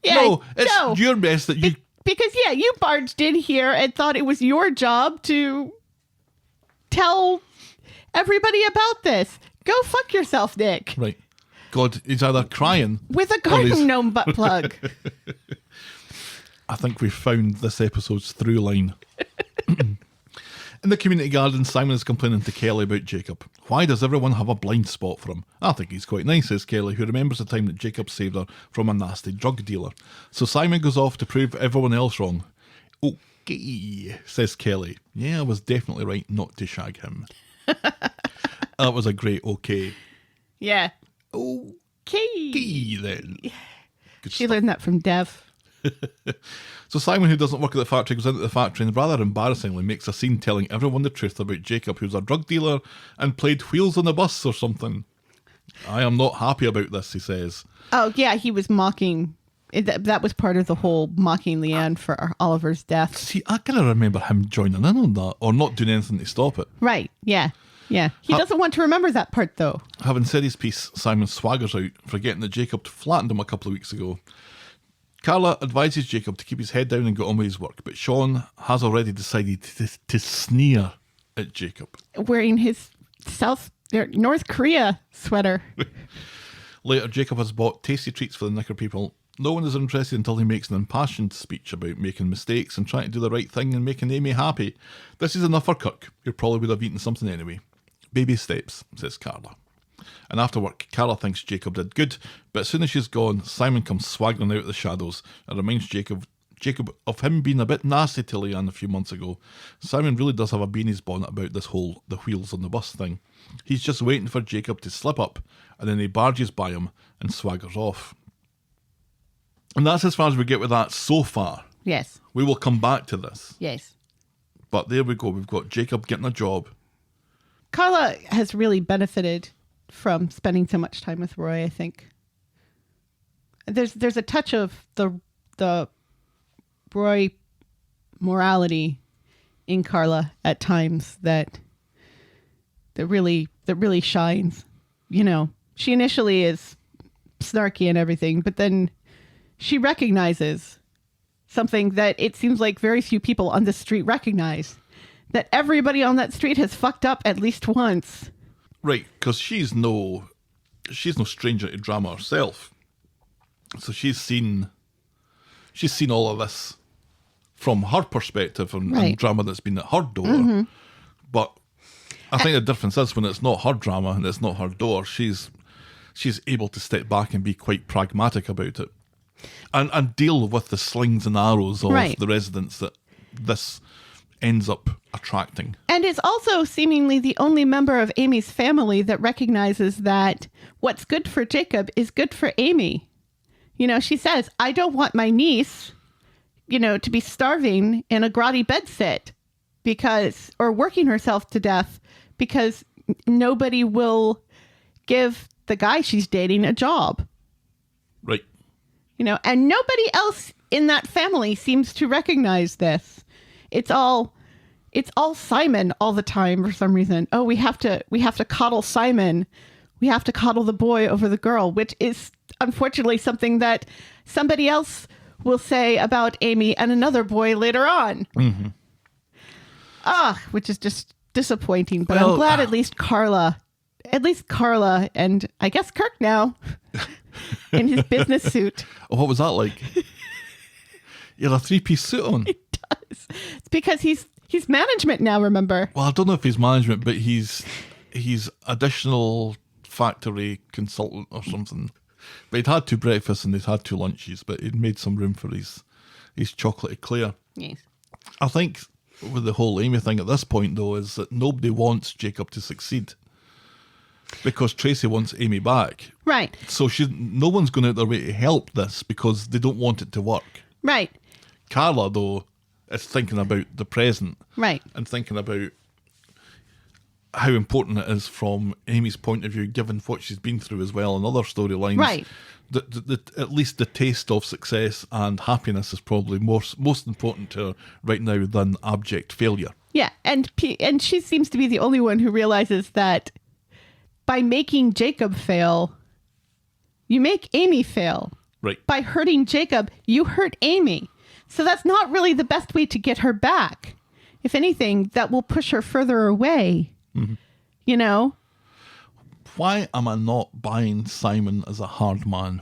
Yeah, no, it's your mess that you... Because, you barged in here and thought it was your job to tell everybody about this. Go fuck yourself, Nick. Right. God, he's either crying... With a garden gnome butt plug. I think we've found this episode's through line. In the community garden, Simon is complaining to Kelly about Jacob. Why does everyone have a blind spot for him? I think he's quite nice, says Kelly, who remembers the time that Jacob saved her from a nasty drug dealer. So Simon goes off to prove everyone else wrong. Okay, says Kelly. Yeah, I was definitely right not to shag him. That was a great okay. Yeah. Okay then. Good She stuff. learned that from Dev. So Simon, who doesn't work at the factory, goes into the factory and rather embarrassingly makes a scene telling everyone the truth about Jacob, who's a drug dealer and played wheels on the bus or something. I am not happy about this, he says. Oh, yeah, he was mocking. That was part of the whole mocking Leanne for Oliver's death. See, I kind of remember him joining in on that or not doing anything to stop it. Right, yeah. Yeah, he doesn't want to remember that part, though. Having said his piece, Simon swaggers out, forgetting that Jacob flattened him a couple of weeks ago. Carla advises Jacob to keep his head down and get on with his work, but Sean has already decided to sneer at Jacob. Wearing his North Korea sweater. Later, Jacob has bought tasty treats for the Knicker people. No one is interested until he makes an impassioned speech about making mistakes and trying to do the right thing and making Amy happy. This is enough for Kirk, who probably would have eaten something anyway. Baby steps, says Carla. And after work, Carla thinks Jacob did good, but as soon as she's gone, Simon comes swaggering out of the shadows and reminds Jacob of him being a bit nasty to Leanne a few months ago. Simon really does have a bee in his bonnet about this whole the wheels on the bus thing. He's just waiting for Jacob to slip up, and then he barges by him and swaggers off. And that's as far as we get with that so far. Yes. We will come back to this. Yes. But there we go. We've got Jacob getting a job. Carla has really benefited from spending so much time with Roy, I think. There's a touch of the Roy morality in Carla at times that really shines. You know, she initially is snarky and everything, but then she recognizes something that it seems like very few people on the street recognize. That everybody on that street has fucked up at least once. Right, because she's no stranger to drama herself. So she's seen all of this from her perspective and drama that's been at her door. Mm-hmm. But I think the difference is when it's not her drama and it's not her door, she's able to step back and be quite pragmatic about it. And deal with the slings and arrows of Right. the residents that this ends up attracting. And is also seemingly the only member of Amy's family that recognizes that what's good for Jacob is good for Amy. You know, she says, I don't want my niece, you know, to be starving in a grotty bedsit or working herself to death because nobody will give the guy she's dating a job. Right. You know, and nobody else in that family seems to recognize this. It's all Simon all the time for some reason. Oh, we have to coddle Simon. We have to coddle the boy over the girl, which is unfortunately something that somebody else will say about Amy and another boy later on. Mm-hmm. Which is just disappointing. But I'm glad at least Carla, and I guess Kirk now in his business suit. Oh, what was that like? You had a 3-piece suit on. He does. It's because he's management now, remember? Well, I don't know if he's management, but he's additional factory consultant or something. But he'd had 2 breakfasts and he'd had 2 lunches, but he'd made some room for his chocolate eclair. Yes. I think with the whole Amy thing at this point, though, is that nobody wants Jacob to succeed because Tracy wants Amy back. Right. So no one's going out their way to help this because they don't want it to work. Right. Carla, though, is thinking about the present. Right. And thinking about how important it is from Amy's point of view, given what she's been through as well in other storylines. Right. At least the taste of success and happiness is probably most important to her right now than abject failure. Yeah, and she seems to be the only one who realizes that by making Jacob fail, you make Amy fail. Right. By hurting Jacob, you hurt Amy. So that's not really the best way to get her back. If anything, that will push her further away. Mm-hmm. You know? Why am I not buying Simon as a hard man?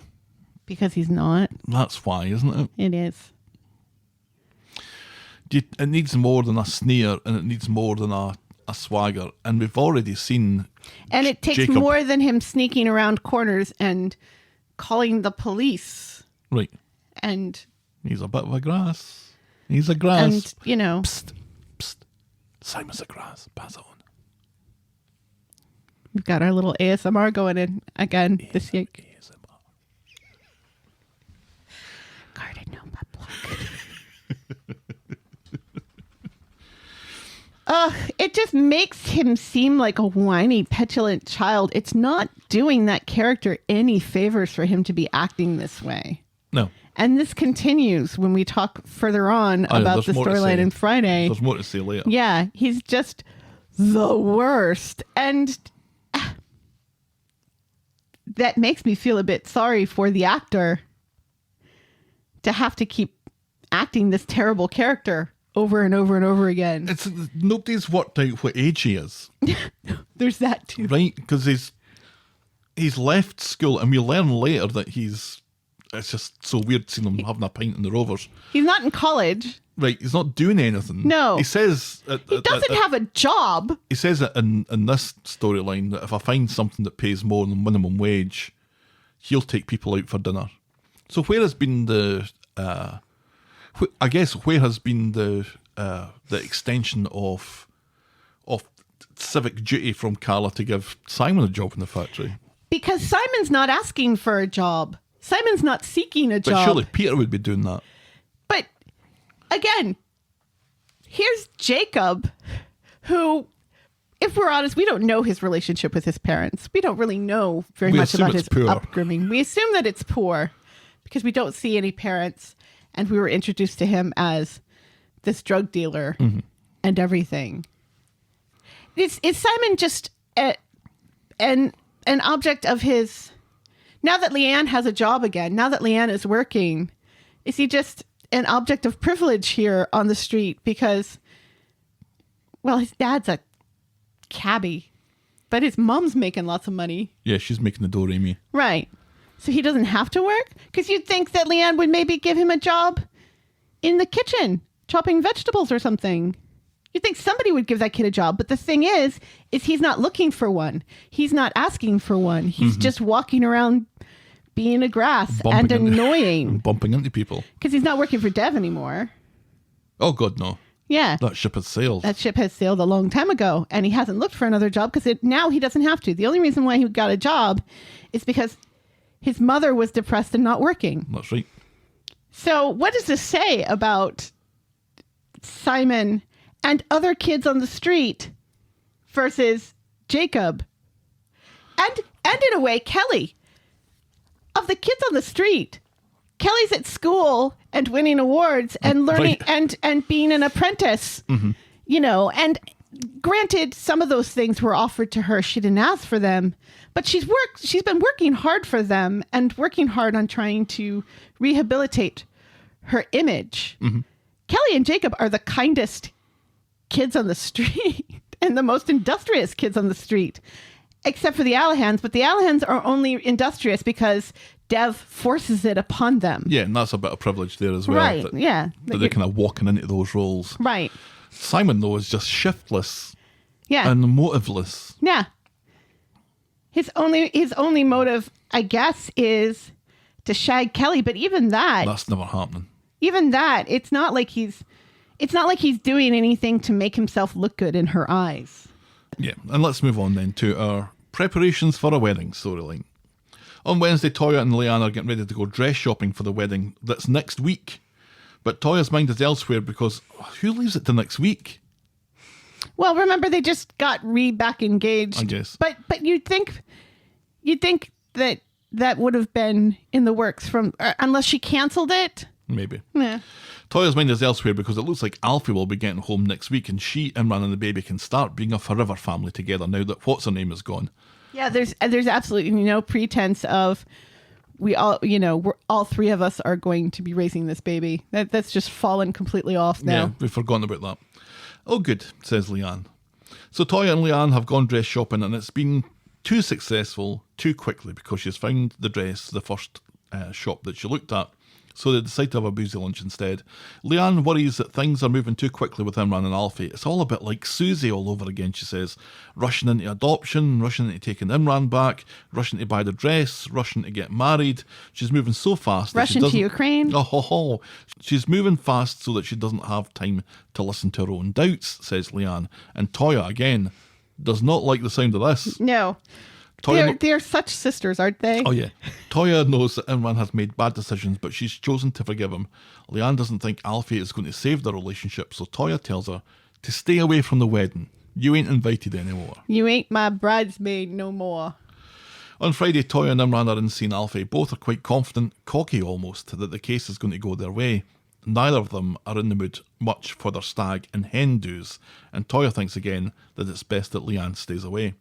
Because he's not. That's why, isn't it? It is. It needs more than a sneer and it needs more than a swagger. And we've already seen And it takes Jacob. more than him sneaking around corners and calling the police. Right. And he's a bit of a grass. He's a grass. And, you know. Psst, psst. Simon's a grass. Pass it on. We've got our little ASMR going in again this year. Garden Noma block. It just makes him seem like a whiny, petulant child. It's not doing that character any favors for him to be acting this way. No. And this continues when we talk further on about the storyline in Friday. There's more to say later. Yeah, he's just the worst. And that makes me feel a bit sorry for the actor to have to keep acting this terrible character over and over and over again. Nobody's worked out what age he is. There's that too. Right, because he's left school and we learn later that it's just so weird seeing him having a pint in the Rovers. He's not in college. Right, he's not doing anything. No. He says... He doesn't have a job. He says that in this storyline that if I find something that pays more than minimum wage, he'll take people out for dinner. So where has been the... I guess where has been the extension of civic duty from Carla to give Simon a job in the factory? Because Simon's not asking for a job. Simon's not seeking a job. But surely Peter would be doing that. But again, here's Jacob, who, if we're honest, we don't know his relationship with his parents. We don't really know very much about his upbringing. We assume that it's poor because we don't see any parents, and we were introduced to him as this drug dealer and everything. Is Simon just an object of his... Now that Leanne has a job again, now that Leanne is working, is he just an object of privilege here on the street because, well, his dad's a cabbie, but his mom's making lots of money. Yeah, she's making the dough, Amy. Right. So he doesn't have to work? Because you'd think that Leanne would maybe give him a job in the kitchen, chopping vegetables or something. You'd think somebody would give that kid a job. But the thing is he's not looking for one. He's not asking for one. He's just walking around being a grass and annoying. And bumping into people. Because he's not working for Dev anymore. Oh, God, no. Yeah. That ship has sailed. That ship has sailed a long time ago. And he hasn't looked for another job because now he doesn't have to. The only reason why he got a job is because his mother was depressed and not working. That's right. So what does this say about Simon and other kids on the street versus Jacob? And in a way, Kelly. Of the kids on the street, Kelly's at school and winning awards and learning and being an apprentice, you know, and granted, some of those things were offered to her. She didn't ask for them, but she's been working hard for them and working hard on trying to rehabilitate her image. Kelly and Jacob are the kindest kids on the street and the most industrious kids on the street, except for the Alahans. But the Alahans are only industrious because Dev forces it upon them. Yeah, and that's a bit of privilege there as well. Right, that, yeah. That they're kind of walking into those roles. Right. Simon, though, is just shiftless Yeah. and motiveless. Yeah. His only motive, I guess, is to shag Kelly. But even that, That's never happening. even that, it's not like he's doing anything to make himself look good in her eyes. Yeah, and let's move on then to our preparations for a wedding storyline. On Wednesday, Toyah and Leanne are getting ready to go dress shopping for the wedding that's next week. But Toyah's mind is elsewhere because who leaves it to next week? Well, remember they just got back engaged. I guess. But you'd think that would have been in the works from unless she canceled it. Maybe. Yeah. Toyah's mind is elsewhere because it looks like Alfie will be getting home next week and she, Imran and the baby can start being a forever family together now that what's-her-name is gone. Yeah, there's absolutely no pretense of we're all three of us are going to be raising this baby. That's just fallen completely off now. Yeah, we've forgotten about that. Oh, good, says Leanne. So Toyah and Leanne have gone dress shopping and it's been too successful too quickly because she's found the dress, the first shop that she looked at. So they decide to have a boozy lunch instead. Leanne worries that things are moving too quickly with Imran and Alfie. It's all a bit like Susie all over again, she says. Rushing into adoption, rushing into taking Imran back, rushing to buy the dress, rushing to get married. She's moving so fast. Rushing to Ukraine. Oh. She's moving fast so that she doesn't have time to listen to her own doubts, says Leanne. And Toyah, again, does not like the sound of this. No. They're such sisters, aren't they? Oh, yeah. Toyah knows that Imran has made bad decisions, but she's chosen to forgive him. Leanne doesn't think Alfie is going to save the relationship, so Toyah tells her to stay away from the wedding. You ain't invited anymore. You ain't my bridesmaid no more. On Friday, Toyah and Imran are in seeing Alfie. Both are quite confident, cocky almost, that the case is going to go their way. Neither of them are in the mood much for their stag and hen do's, and Toyah thinks again that it's best that Leanne stays away.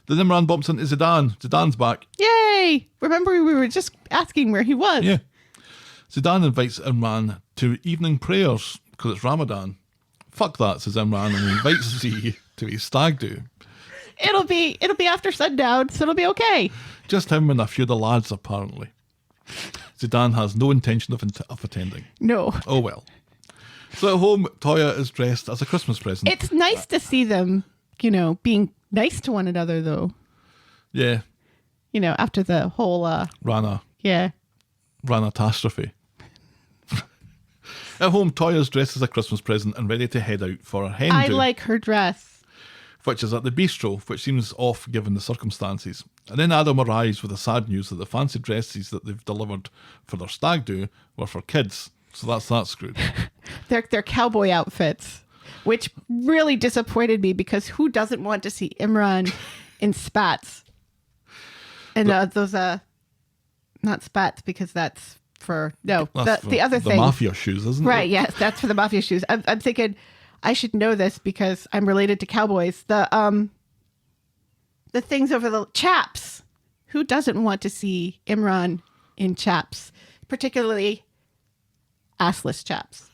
Then Imran bumps into Zidane. Zidane's back. Yay! Remember we were just asking where he was. Yeah. Zidane invites Imran to evening prayers because it's Ramadan. Fuck that, says Imran, and he invites Z to his stag do. It'll be after sundown, so it'll be okay. Just him and a few of the lads, apparently. Zidane has no intention of attending. No. Oh well. So at home, Toyah is dressed as a Christmas present. It's nice to see them, being nice to one another, though. Yeah. After the whole... Rana Yeah. Ranatastrophe. At home, Toyah's dressed as a Christmas present and ready to head out for her hen I do, like her dress. which is at the bistro, which seems off given the circumstances. And then Adam arrives with the sad news that the fancy dresses that they've delivered for their stag do were for kids. So that's that screwed. They're cowboy outfits, which really disappointed me because who doesn't want to see Imran in spats? And those, not spats because that's for, no, That's the other the thing. mafia shoes, isn't it? Right, yes, that's for the mafia shoes. I'm thinking I should know this because I'm related to cowboys. The things over the chaps. Who doesn't want to see Imran in chaps? Particularly assless chaps.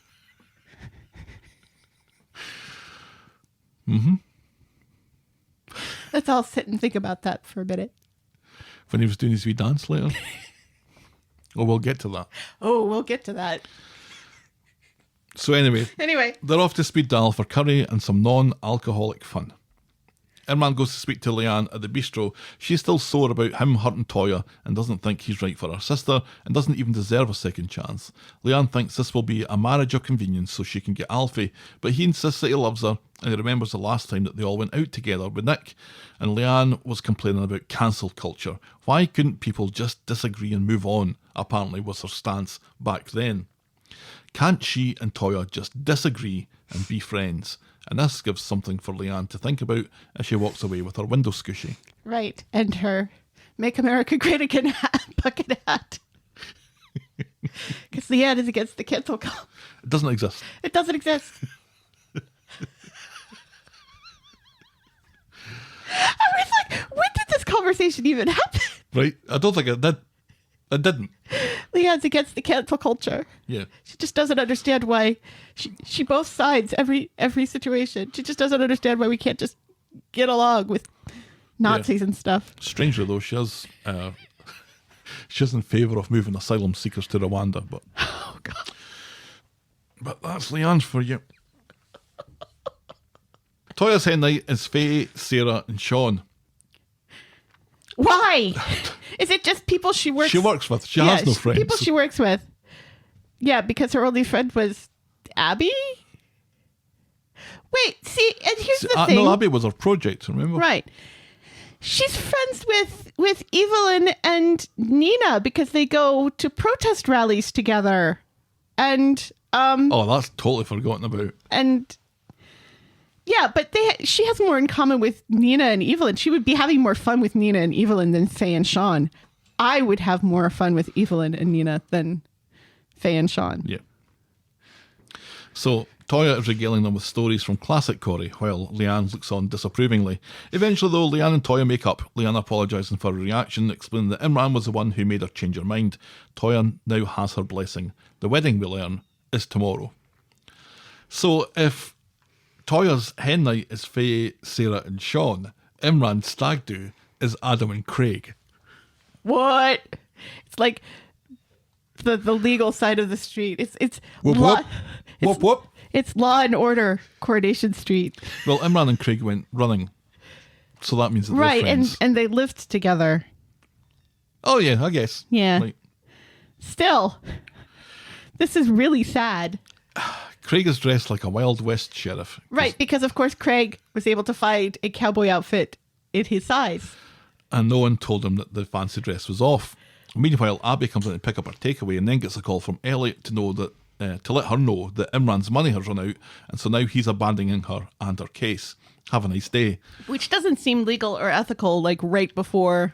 Mm-hmm. Let's all sit and think about that for a minute. When he was doing his wee dance later. Oh, we'll get to that. Oh, we'll get to that. So anyway, they're off to speed dial for curry and some non-alcoholic fun. Imran goes to speak to Leanne at the bistro. She's still sore about him hurting Toyah and doesn't think he's right for her sister and doesn't even deserve a second chance. Leanne thinks this will be a marriage of convenience so she can get Alfie, but he insists that he loves her and he remembers the last time that they all went out together with Nick, and Leanne was complaining about cancel culture. Why couldn't people just disagree and move on, apparently was her stance back then. Can't she and Toyah just disagree and be friends? And this gives something for Leanne to think about as she walks away with her window squishy. Right. And her Make America Great Again bucket hat. Because Leanne is against the cancel culture. It doesn't exist. It doesn't exist. I was like, when did this conversation even happen? Right? I don't think it did. It didn't. Leanne's against the cancel culture. Yeah. She just doesn't understand why she both sides every situation. She just doesn't understand why we can't just get along with Nazis and stuff. Strangely though, she's in favour of moving asylum seekers to Rwanda, but Oh God. But that's Leanne's for you. Toyah's hen night is Faye, Sarah, and Sean. Why? Is it just people she works with? She has no friends. People she works with. Yeah, because her only friend was Abby? Wait, see, and here's the thing. No, Abby was her project, remember? Right. She's friends with Evelyn and Nina because they go to protest rallies together. And oh, that's totally forgotten about. And yeah, but she has more in common with Nina and Evelyn. She would be having more fun with Nina and Evelyn than Faye and Sean. I would have more fun with Evelyn and Nina than Faye and Sean. Yeah. So Toyah is regaling them with stories from classic Corrie, while Leanne looks on disapprovingly. Eventually, though, Leanne and Toyah make up, Leanne apologising for her reaction, explaining that Imran was the one who made her change her mind. Toyah now has her blessing. The wedding, we learn, is tomorrow. So if Toyah's hen night is Faye, Sarah and Sean, Imran's stag do is Adam and Craig. What? It's like the legal side of the street. It's Whoop, law, whoop. Whoop, whoop. It's Law and Order, Coronation Street. Well, Imran and Craig went running, so that means that they're Right, friends. and they lived together. Oh yeah, I guess. Yeah. Right. Still, this is really sad. Craig is dressed like a Wild West sheriff. Right, because of course Craig was able to find a cowboy outfit in his size. And no one told him that the fancy dress was off. Meanwhile, Abby comes in to pick up her takeaway and then gets a call from Elliot to let her know that Imran's money has run out, and so now he's abandoning her and her case. Have a nice day. Which doesn't seem legal or ethical. Like right before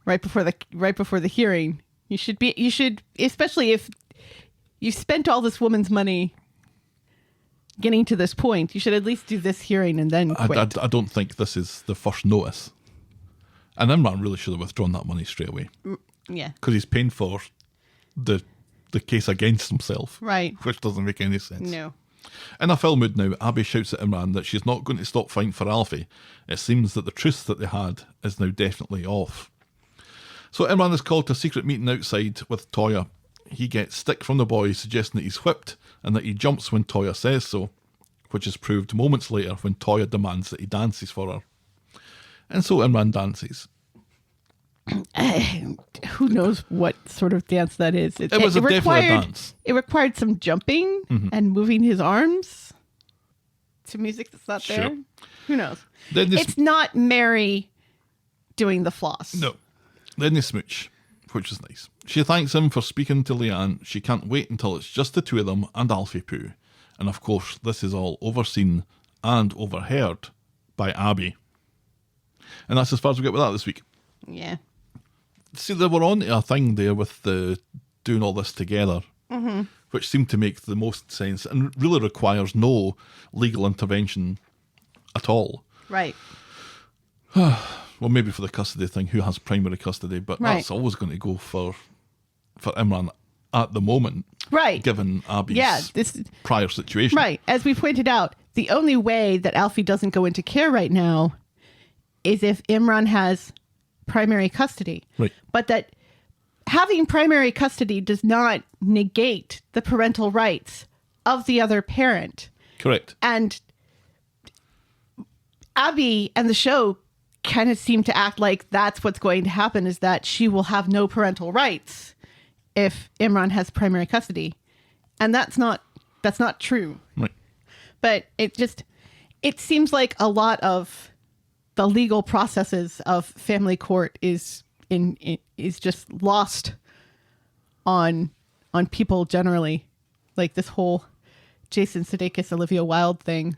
the hearing, you should, especially if you spent all this woman's money getting to this point, you should at least do this hearing and then quit. I don't think this is the first notice. And Imran really should have withdrawn that money straight away. Yeah. Because he's paying for the case against himself. Right. Which doesn't make any sense. No. In a full mood now, Abby shouts at Imran that she's not going to stop fighting for Alfie. It seems that the truce that they had is now definitely off. So Imran is called to a secret meeting outside with Toyah. He gets stick from the boys suggesting that he's whipped and that he jumps when Toyah says so, which is proved moments later when Toyah demands that he dances for her. And so Imran dances. Who knows what sort of dance that is? It was definitely a dance. It required some jumping and moving his arms to music that's not there. Sure. Who knows? Then It's not Mary doing the floss. No. Then they smooch, which is nice. She thanks him for speaking to Leanne. She can't wait until it's just the two of them and Alfie Poo. And of course, this is all overseen and overheard by Abby. And that's as far as we get with that this week. Yeah. See, they were on to a thing there with the doing all this together, which seemed to make the most sense and really requires no legal intervention at all. Right. Well, maybe for the custody thing, who has primary custody, but Right. that's always going to go for Imran at the moment, Right. given Abby's prior situation. Right. As we pointed out, the only way that Alfie doesn't go into care right now is if Imran has primary custody. Right. But that having primary custody does not negate the parental rights of the other parent. Correct. And Abby and the show kind of seem to act like that's what's going to happen, is that she will have no parental rights if Imran has primary custody. And that's not true. Right. But it seems like a lot of the legal processes of family court is just lost on people generally. Like this whole Jason Sudeikis, Olivia Wilde thing.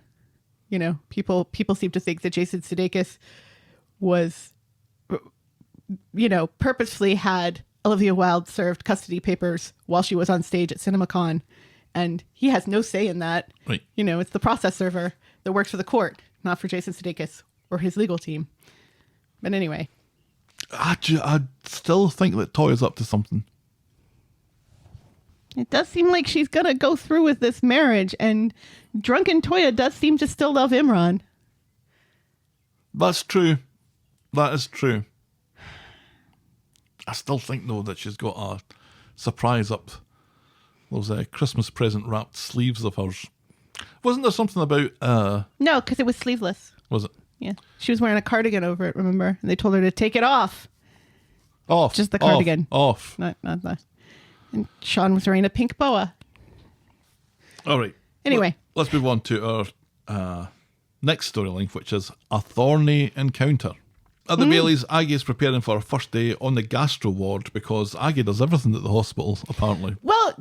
You know, people seem to think that Jason Sudeikis was, you know, purposefully had Olivia Wilde served custody papers while she was on stage at CinemaCon, and he has no say in that. Right. You know, it's the process server that works for the court, not for Jason Sudeikis or his legal team. But anyway, I still think that Toyah's up to something. it does seem like she's gonna go through with this marriage, and drunken Toyah does seem to still love Imran. That's true. That is true. I still think, though, that she's got a surprise up those Christmas present wrapped sleeves of hers. Wasn't there something about... No, because it was sleeveless. Was it? Yeah. She was wearing a cardigan over it, remember? And they told her to take it off. Off. Just the cardigan. Off. Not that. And Sean was wearing a pink boa. All right. Anyway. Let's move on to our next storyline, which is a Thorny Encounter. At the Baileys, Aggie is preparing for her first day on the gastro ward because Aggie does everything at the hospital, apparently. Well,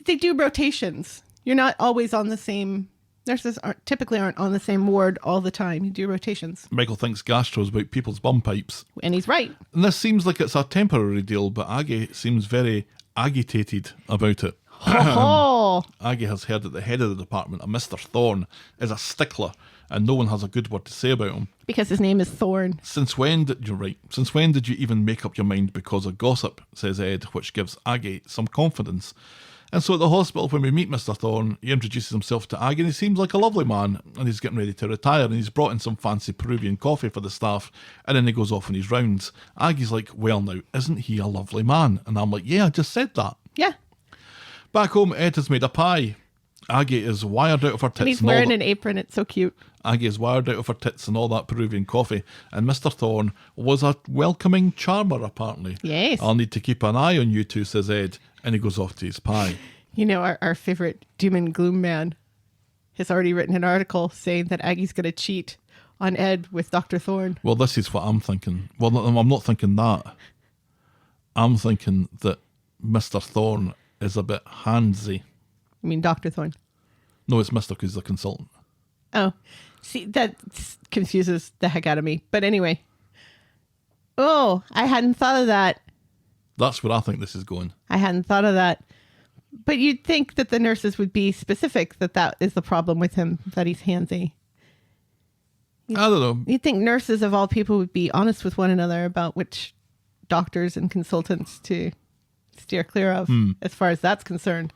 they do rotations. You're not always on the same... Nurses typically aren't on the same ward all the time. You do rotations. Michael thinks gastro is about people's bum pipes. And he's right. And this seems like it's a temporary deal, but Aggie seems very agitated about it. Oh, Aggie has heard that the head of the department, a Mr. Thorne, is a stickler, and no one has a good word to say about him. because his name is Thorn. You're right. Since when did you even make up your mind because of gossip, says Ed, which gives Aggie some confidence. And so at the hospital, when we meet Mr. Thorne, he introduces himself to Aggie, and he seems like a lovely man, and he's getting ready to retire, and he's brought in some fancy Peruvian coffee for the staff, and then he goes off on his rounds. Aggie's like, well now, isn't he a lovely man? And I'm like, yeah, I just said that. Yeah. Back home, Ed has made a pie. Aggie is wired out of her tits. And he's wearing an apron. It's so cute. Aggie is wired out of her tits and all that Peruvian coffee. And Mr. Thorne was a welcoming charmer, apparently. Yes. I'll need to keep an eye on you two, says Ed. And he goes off to his pie. You know, our favorite doom and gloom man has already written an article saying that Aggie's going to cheat on Ed with Dr. Thorne. Well, this is what I'm thinking. Well, no, I'm not thinking that. I'm thinking that Mr. Thorne is a bit handsy. I mean, Dr. Thorne. No, it's Mr. because he's a consultant. Oh, see, that confuses the heck out of me. But anyway. Oh, I hadn't thought of that. That's where I think this is going. I hadn't thought of that. But you'd think that the nurses would be specific that that is the problem with him, that he's handsy. I don't know. You'd think nurses of all people would be honest with one another about which doctors and consultants to steer clear of, as far as that's concerned.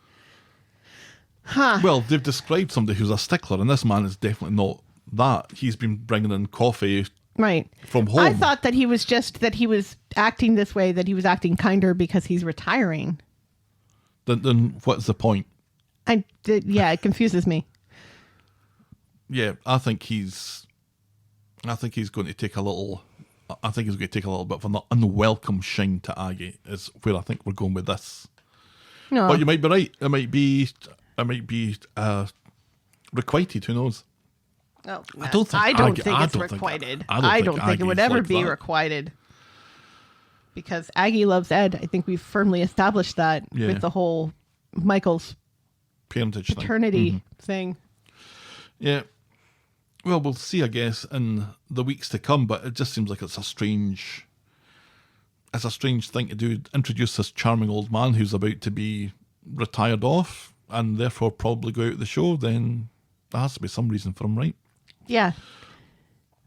Huh. Well, they've described somebody who's a stickler, and this man is definitely not that. He's been bringing in coffee Right. from home. I thought that he was acting this way, that he was acting kinder because he's retiring. Then what's the point? Yeah, it confuses me. Yeah, I think he's going to take a little. I think he's going to take a little bit of an unwelcome shine to Aggie. Is where I think we're going with this. No, But you might be right. It might be requited. Who knows? oh, I don't think I don't Aggie- think I it's don't think- requited. I don't think it would Aggie's ever like be that. requited. Because Aggie loves Ed. I think we've firmly established that Yeah. with the whole Michael's Parentage thing. paternity thing. Yeah. Well, we'll see, I guess, in the weeks to come, but it just seems like it's a strange thing to do. Introduce this charming old man who's about to be retired off and therefore probably go out of the show. Then there has to be some reason for him, right? Yeah.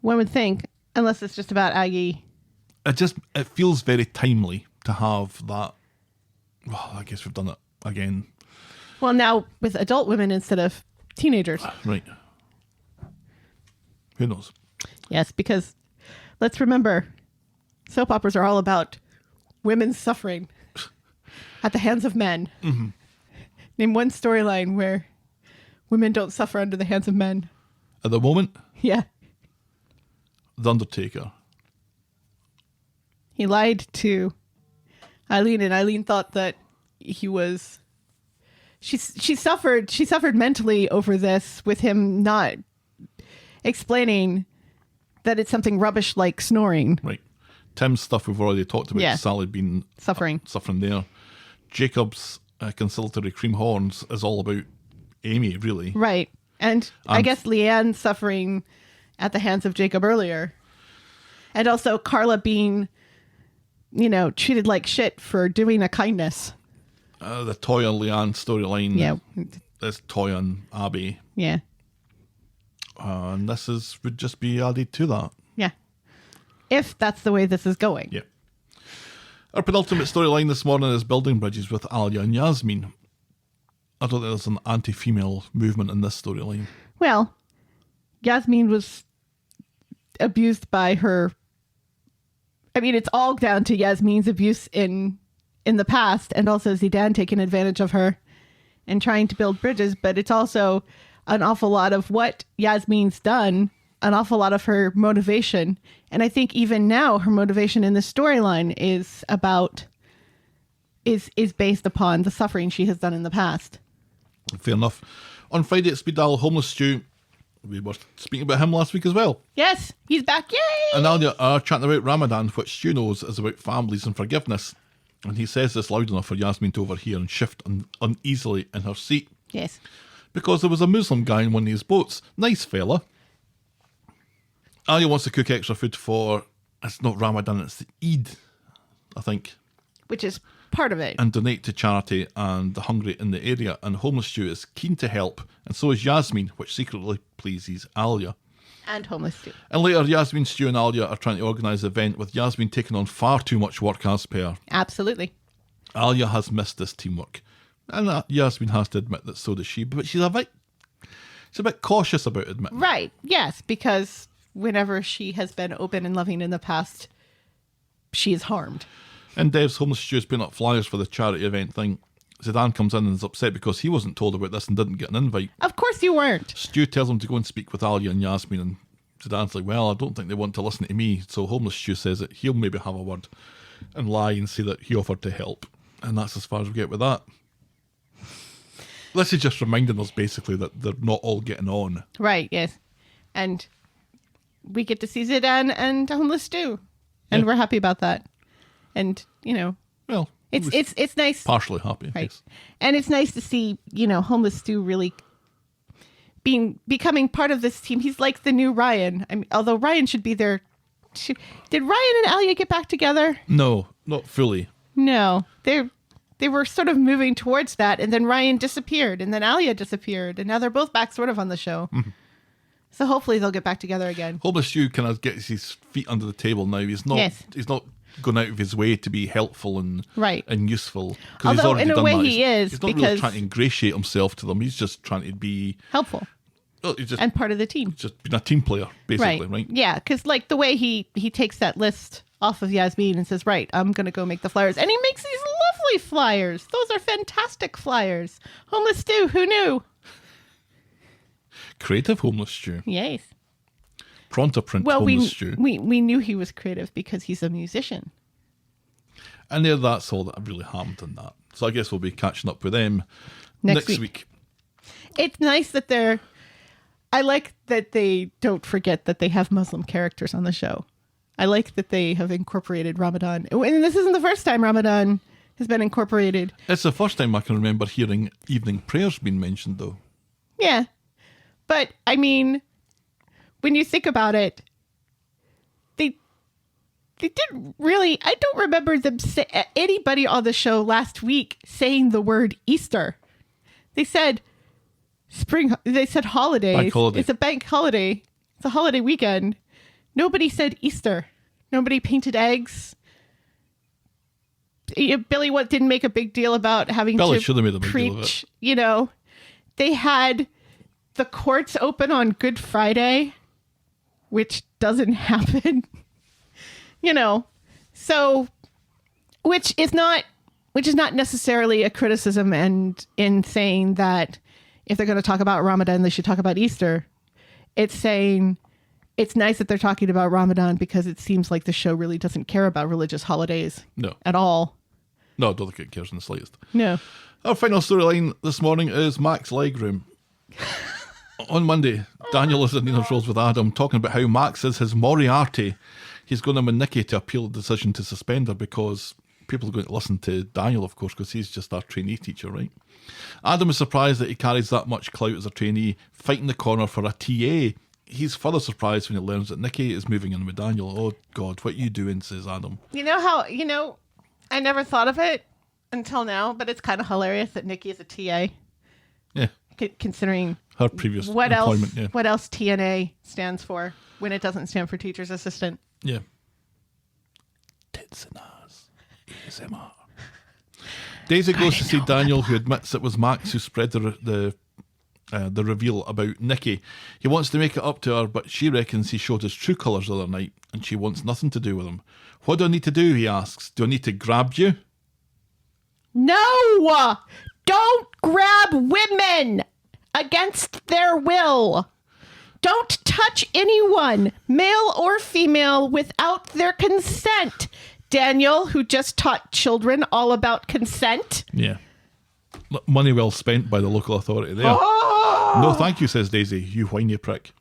One would think, unless it's just about Aggie. It feels very timely to have that. Well, I guess we've done it again. Well, now with adult women instead of teenagers. Right. Who knows? Yes, because let's remember, soap operas are all about women suffering at the hands of men. Mm-hmm. Name one storyline where women don't suffer under the hands of men. At the moment, Yeah. The Undertaker. He lied to Eileen, and Eileen thought that he was... She suffered mentally over this with him not explaining that it's something rubbish like snoring. Right. Tim's stuff we've already talked about. Yeah. Sally being Suffering. suffering there. Jacob's conciliatory cream horns is all about Amy, really. Right. And I guess Leanne suffering at the hands of Jacob earlier. And also Carla being, treated like shit for doing a kindness. The Toyah and Leanne storyline. Yeah. Is Toyah and Abby. Yeah. And would just be added to that. Yeah. If that's the way this is going. Yeah. Our penultimate storyline this morning is building bridges with Alya and Yasmeen. I don't think there's an anti-female movement in this storyline. Well, Yasmeen was abused by her. I mean, it's all down to Yasmeen's abuse in the past, and also Zidane taking advantage of her and trying to build bridges, but it's also an awful lot of what Yasmeen's done, an awful lot of her motivation. And I think even now her motivation in the storyline is based upon the suffering she has done in the past. Fair enough. On Friday at Speed Dial, homeless Stu. We were speaking about him last week as well. Yes, he's back. Yay! And Alya are chatting about Ramadan, which Stu knows is about families and forgiveness. And he says this loud enough for Yasmeen to overhear and shift uneasily in her seat. Yes. Because there was a Muslim guy in one of his boats. Nice fella. Alya wants to cook extra food for, it's not Ramadan, it's the Eid, I think. Which is part of it. And donate to charity and the hungry in the area. And homeless Stu is keen to help, and so is Yasmeen, which secretly pleases Alya. And homeless too. And later, Yasmeen, Stu and Alya are trying to organise an event with Yasmeen taking on far too much work as per. Absolutely. Alya has missed this teamwork. And Yasmeen has to admit that so does she, but she's a bit cautious about admitting. Right. Yes, because whenever she has been open and loving in the past, she is harmed. And Dev's homeless Stu is putting up flyers for the charity event thing. Zidane comes in and is upset because he wasn't told about this and didn't get an invite. Of course you weren't. Stu tells him to go and speak with Alya and Yasmeen, and Zidane's like, well, I don't think they want to listen to me. So homeless Stu says that he'll maybe have a word and lie and say that he offered to help. And that's as far as we get with that. This is just reminding us basically that they're not all getting on. Right, yes. And we get to see Zidane and homeless Stu. And Yeah. we're happy about that. And, Well, it's nice. partially happy, Right. yes. And it's nice to see, homeless Stu really becoming part of this team. He's like the new Ryan. I mean, although Ryan should be there. Did Ryan and Alya get back together? No, not fully. No. They were sort of moving towards that, and then Ryan disappeared, and then Alya disappeared, and now they're both back sort of on the show. Mm-hmm. So hopefully they'll get back together again. Homeless Stu kind of gets his feet under the table now. He's not. Yes. He's not going out of his way to be helpful and Right. and useful. 'Cause he's Although already in a done way that. he is, He's not really because- trying to ingratiate himself to them. He's just trying to be. Helpful. Well, he's just And part of the team. just being a team player, basically, right? Yeah, because like the way he takes that list off of Yasmeen and says, right, I'm going to go make the flyers. And he makes these lovely flyers. Those are fantastic flyers. Homeless Stu, who knew? Creative homeless Stu. Yes. Pronto print Well, homeless Stu. we knew he was creative because he's a musician. And there, that's all that I've really hammed on that. So I guess we'll be catching up with them Next next week. week. It's nice that I like that they don't forget that they have Muslim characters on the show. I like that they have incorporated Ramadan. And this isn't the first time Ramadan has been incorporated. It's the first time I can remember hearing evening prayers being mentioned, though. Yeah. But, I mean, when you think about it, they didn't really... I don't remember them anybody on the show last week saying the word Easter. They said they said holidays. Bank holiday. It's a bank holiday. It's a holiday weekend. Nobody said Easter. Nobody painted eggs. Billy didn't make a big deal about having Billy to should have made a big preach. deal of it. They had the courts open on Good Friday, which doesn't happen. So, which is not which is not necessarily a criticism and in saying that if they're going to talk about Ramadan, they should talk about Easter. It's saying it's nice that they're talking about Ramadan because it seems like the show really doesn't care about religious holidays at all. No, I don't think it cares in the slightest. No. Our final storyline this morning is Mac's Legroom. On Monday, Daniel is in Nina's Rolls with Adam talking about how Max is his Moriarty. He's going to with Nikki to appeal the decision to suspend her because people are going to listen to Daniel, of course, because he's just our trainee teacher, right? Adam is surprised that he carries that much clout as a trainee, fighting the corner for a TA. He's further surprised when he learns that Nikki is moving in with Daniel. Oh, God, what are you doing, says Adam. You know how, I never thought of it until now, but it's kind of hilarious that Nikki is a TA. Yeah. Considering her previous what employment. Else, what else TNA stands for when it doesn't stand for teacher's assistant. Yeah. Tits and ass. ASMR. Daisy goes to see Daniel, who admits it was Max who spread the reveal about Nikki. He wants to make it up to her, but she reckons he showed his true colours the other night, and she wants nothing to do with him. What do I need to do, he asks. Do I need to grab you? No! Don't grab women against their will. Don't touch anyone, male or female, without their consent. Daniel, who just taught children all about consent. Yeah. Money well spent by the local authority there. Oh! No, thank you, says Daisy, you whiny prick.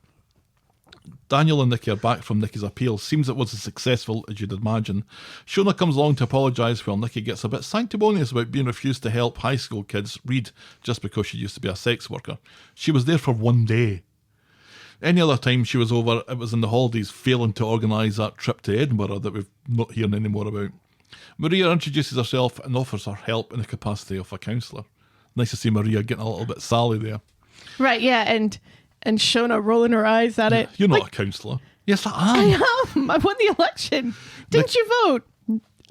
Daniel and Nikki are back from Nikki's appeal. Seems it was as successful as you'd imagine. Shona comes along to apologise while Nikki gets a bit sanctimonious about being refused to help high school kids read just because she used to be a sex worker. She was there for one day. Any other time she was over, it was in the holidays, failing to organise that trip to Edinburgh that we've not hearing any more about. Maria introduces herself and offers her help in the capacity of a counsellor. Nice to see Maria getting a little bit Sally there. Right, yeah, and Shona rolling her eyes at it. You're not a counsellor. Yes, I am. I am. I won the election. Didn't you vote?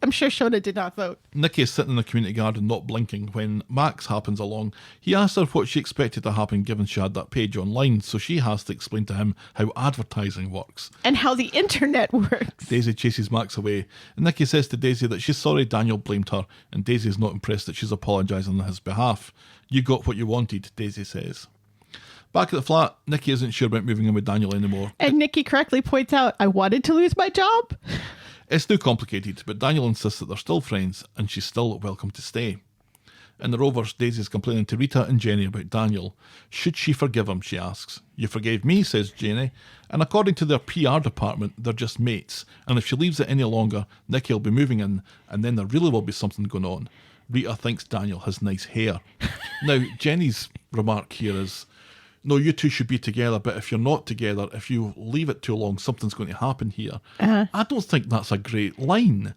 I'm sure Shona did not vote. Nikki is sitting in the community garden not blinking when Max happens along. He asks her what she expected to happen given she had that page online, so she has to explain to him how advertising works. And how the internet works. Daisy chases Max away, and Nikki says to Daisy that she's sorry Daniel blamed her, and Daisy is not impressed that she's apologising on his behalf. You got what you wanted, Daisy says. Back at the flat, Nikki isn't sure about moving in with Daniel anymore. And Nikki correctly points out, I wanted to lose my job. It's too complicated, but Daniel insists that they're still friends and she's still welcome to stay. In the Rovers, Daisy's complaining to Rita and Jenny about Daniel. Should she forgive him, she asks. You forgave me, says Jenny, and according to their PR department, they're just mates, and if she leaves it any longer, Nikki will be moving in, and then there really will be something going on. Rita thinks Daniel has nice hair. Now, Jenny's remark here is, no, you two should be together, but if you're not together, if you leave it too long, something's going to happen here. I don't think that's a great line.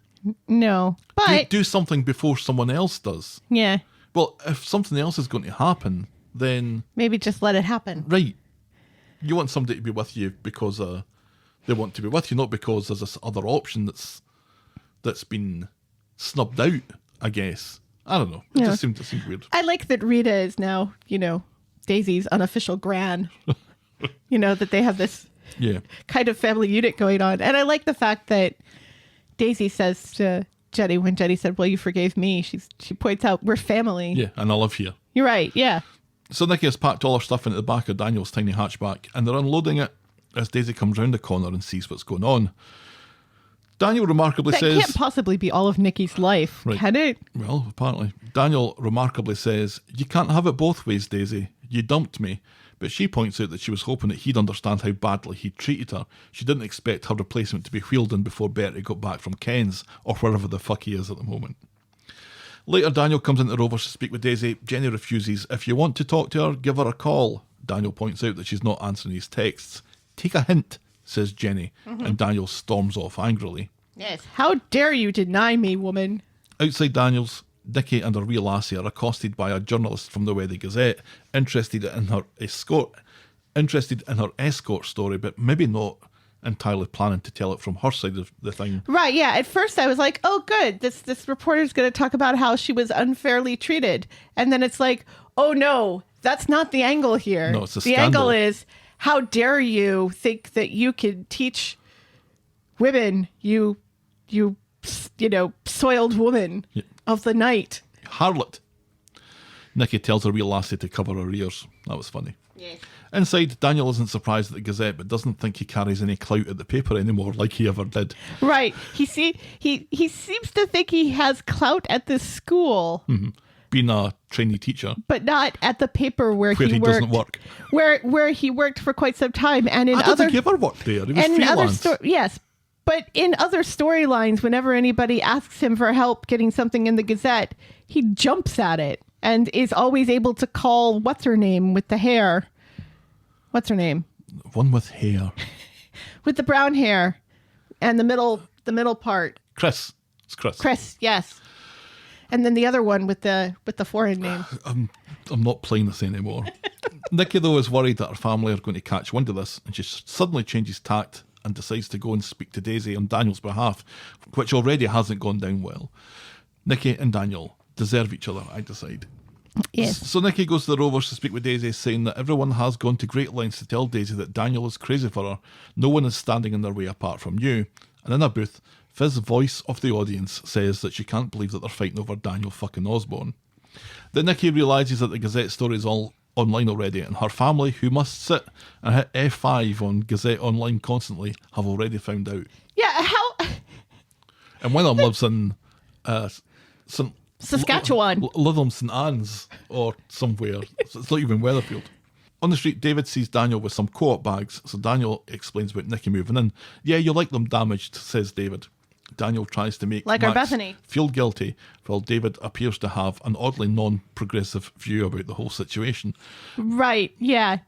No, but... Do something before someone else does. Yeah. Well, if something else is going to happen, then... Maybe just let it happen. Right. You want somebody to be with you because they want to be with you, not because there's this other option that's been snubbed out, I guess. I don't know. It just seemed weird. I like that Rita is now, Daisy's unofficial gran. That they have this kind of family unit going on. And I like the fact that Daisy says to Jenny, when Jenny said, well, you forgave me, she points out, we're family. Yeah, and I live here. You're right, yeah. So Nikki has packed all her stuff into the back of Daniel's tiny hatchback, and they're unloading it as Daisy comes round the corner and sees what's going on. Daniel remarkably says... That can't possibly be all of Nikki's life, right. Can it? Well, apparently. Daniel remarkably says, you can't have it both ways, Daisy. You dumped me. But she points out that she was hoping that he'd understand how badly he'd treated her. She didn't expect her replacement to be wheeled in before Bertie got back from Ken's, or wherever the fuck he is at the moment. Later, Daniel comes into Rovers to speak with Daisy. Jenny refuses. If you want to talk to her, give her a call. Daniel points out that she's not answering his texts. Take a hint, says Jenny, and Daniel storms off angrily. Yes. How dare you deny me, woman? Outside Daniel's, Nikki and her wee lassie are accosted by a journalist from the Weather Gazette, interested in her escort story, but maybe not entirely planning to tell it from her side of the thing. Right, yeah. At first I was like, oh, good. This reporter's going to talk about how she was unfairly treated. And then it's like, oh, no, that's not the angle here. No, it's a the scandal. angle is, how dare you think that you can teach women, you soiled woman. Yeah. of the night. Harlot. Nikki tells her wee lassie to cover her ears. That was funny. Yes. Inside, Daniel isn't surprised at the Gazette, but doesn't think he carries any clout at the paper anymore like he ever did. Right. He seems to think he has clout at this school. Being a trainee teacher. But not at the paper where he worked. Doesn't work. Where he worked for quite some time. And in I don't other think he ever worked there. He was and freelance. Yes. But in other storylines, whenever anybody asks him for help getting something in the Gazette, he jumps at it and is always able to call what's her name with the hair. What's her name? One with hair. With the brown hair and the middle part. Chris. It's Chris. Chris, yes. And then the other one with the foreign name. I'm not playing this anymore. Nikki, though, is worried that her family are going to catch wind of this, and she suddenly changes tact and decides to go and speak to Daisy on Daniel's behalf, which already hasn't gone down well. Nikki and Daniel deserve each other, I decide. Yes. So Nikki goes to the Rovers to speak with Daisy, saying that everyone has gone to great lengths to tell Daisy that Daniel is crazy for her. No one is standing in their way apart from you. And in a booth, Fizz, voice of the audience, says that she can't believe that they're fighting over Daniel fucking Osborne. Then Nikki realises that the Gazette story is all online already, and her family, who must sit and hit F5 on Gazette Online constantly, have already found out. Yeah, how... And one of them lives in Saskatchewan. Lytham St Anne's or somewhere. It's not even Weatherfield. On the street, David sees Daniel with some co-op bags, so Daniel explains about Nikki moving in. Yeah, you like them damaged, says David. Daniel tries to make Like our Max Bethany. feel guilty, while David appears to have an oddly non-progressive view about the whole situation. Right, yeah.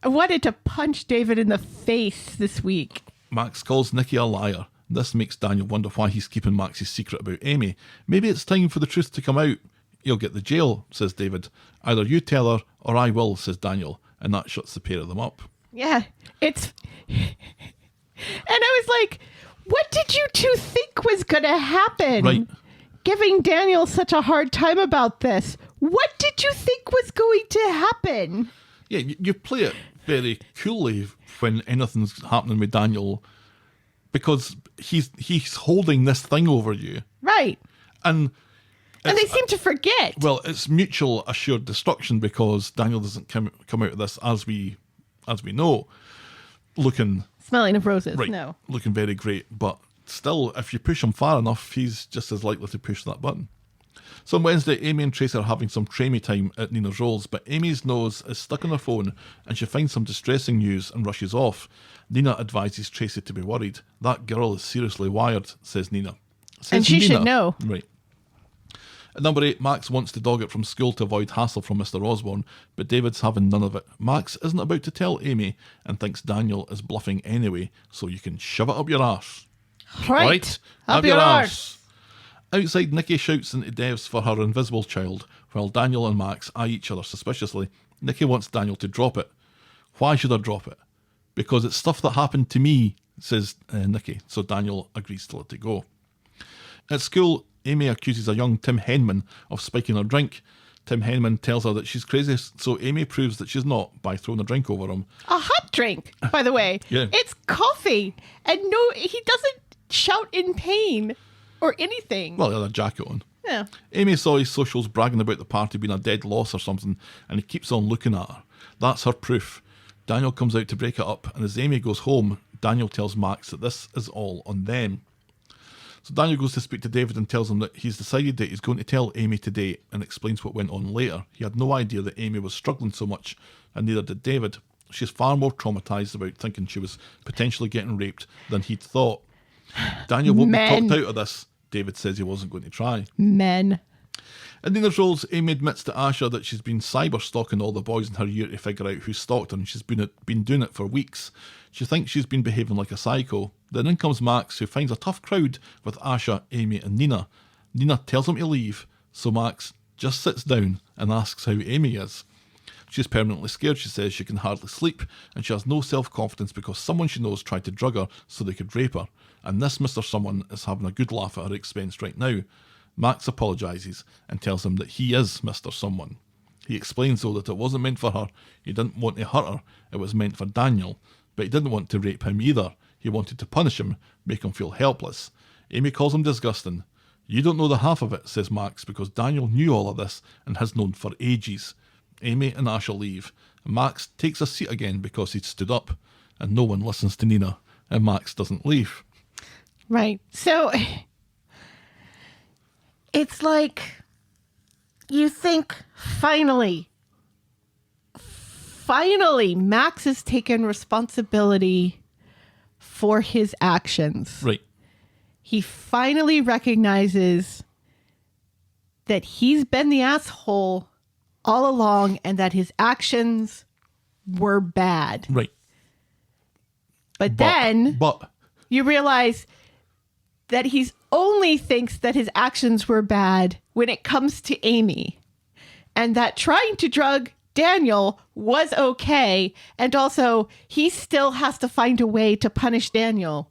I wanted to punch David in the face this week. Max calls Nikki a liar. This makes Daniel wonder why he's keeping Max's secret about Amy. Maybe it's time for the truth to come out. You'll get the jail, says David. Either you tell her, or I will, says Daniel. And that shuts the pair of them up. Yeah, it's... And I was like, what did you two think was going to happen? Right. Giving Daniel such a hard time about this. What did you think was going to happen? Yeah, you play it very coolly when anything's happening with Daniel, because he's holding this thing over you. Right. And they seem to forget. Well, it's mutual assured destruction, because Daniel doesn't come out of this, as we know, looking... Smelling of roses, right, no. looking very great. But still, if you push him far enough, he's just as likely to push that button. So on Wednesday, Amy and Tracy are having some trammy time at Nina's Rolls, but Amy's nose is stuck on her phone and she finds some distressing news and rushes off. Nina advises Tracy to be worried. That girl is seriously wired, says Nina. And she should know. Right. At number 8, Max wants to dog it from school to avoid hassle from Mr. Osborne, but David's having none of it. Max isn't about to tell Amy and thinks Daniel is bluffing anyway, so you can shove it up your arse. Right. Up your arse. Outside, Nikki shouts into Devs for her invisible child, while Daniel and Max eye each other suspiciously. Nikki wants Daniel to drop it. Why should I drop it? Because it's stuff that happened to me, says Nikki, so Daniel agrees to let it go. At school, Amy accuses a young Tim Henman of spiking her drink. Tim Henman tells her that she's crazy, so Amy proves that she's not by throwing a drink over him. A hot drink, by the way. Yeah. It's coffee. And no, he doesn't shout in pain or anything. Well, he had a jacket on. Yeah. Amy saw his socials bragging about the party being a dead loss or something, and he keeps on looking at her. That's her proof. Daniel comes out to break it up, and as Amy goes home, Daniel tells Max that this is all on them. So Daniel goes to speak to David and tells him that he's decided that he's going to tell Amy today, and explains what went on later. He had no idea that Amy was struggling so much, and neither did David. She's far more traumatised about thinking she was potentially getting raped than he'd thought. Daniel won't be talked out of this. David says he wasn't going to try. Men. In Nina's Rolls, Amy admits to Asha that she's been cyber stalking all the boys in her year to figure out who stalked her, and she's been doing it for weeks. She thinks she's been behaving like a psycho. Then in comes Max, who finds a tough crowd with Asha, Amy and Nina. Nina tells him to leave, so Max just sits down and asks how Amy is. She's permanently scared, she says she can hardly sleep, and she has no self-confidence because someone she knows tried to drug her so they could rape her. And this Mr. Someone is having a good laugh at her expense right now. Max apologises and tells him that he is Mr. Someone. He explains, though, that it wasn't meant for her. He didn't want to hurt her. It was meant for Daniel. But he didn't want to rape him either. He wanted to punish him, make him feel helpless. Amy calls him disgusting. You don't know the half of it, says Max, because Daniel knew all of this and has known for ages. Amy and Asha leave, and Max takes a seat again because he'd stood up, and no one listens to Nina, and Max doesn't leave. Right. So it's like you think finally Max has taken responsibility for his actions. Right. He finally recognizes that he's been the asshole all along and that his actions were bad. Right. But then But you realize that he's only thinks that his actions were bad when it comes to Amy. And that trying to drug Daniel was okay. And also, he still has to find a way to punish Daniel.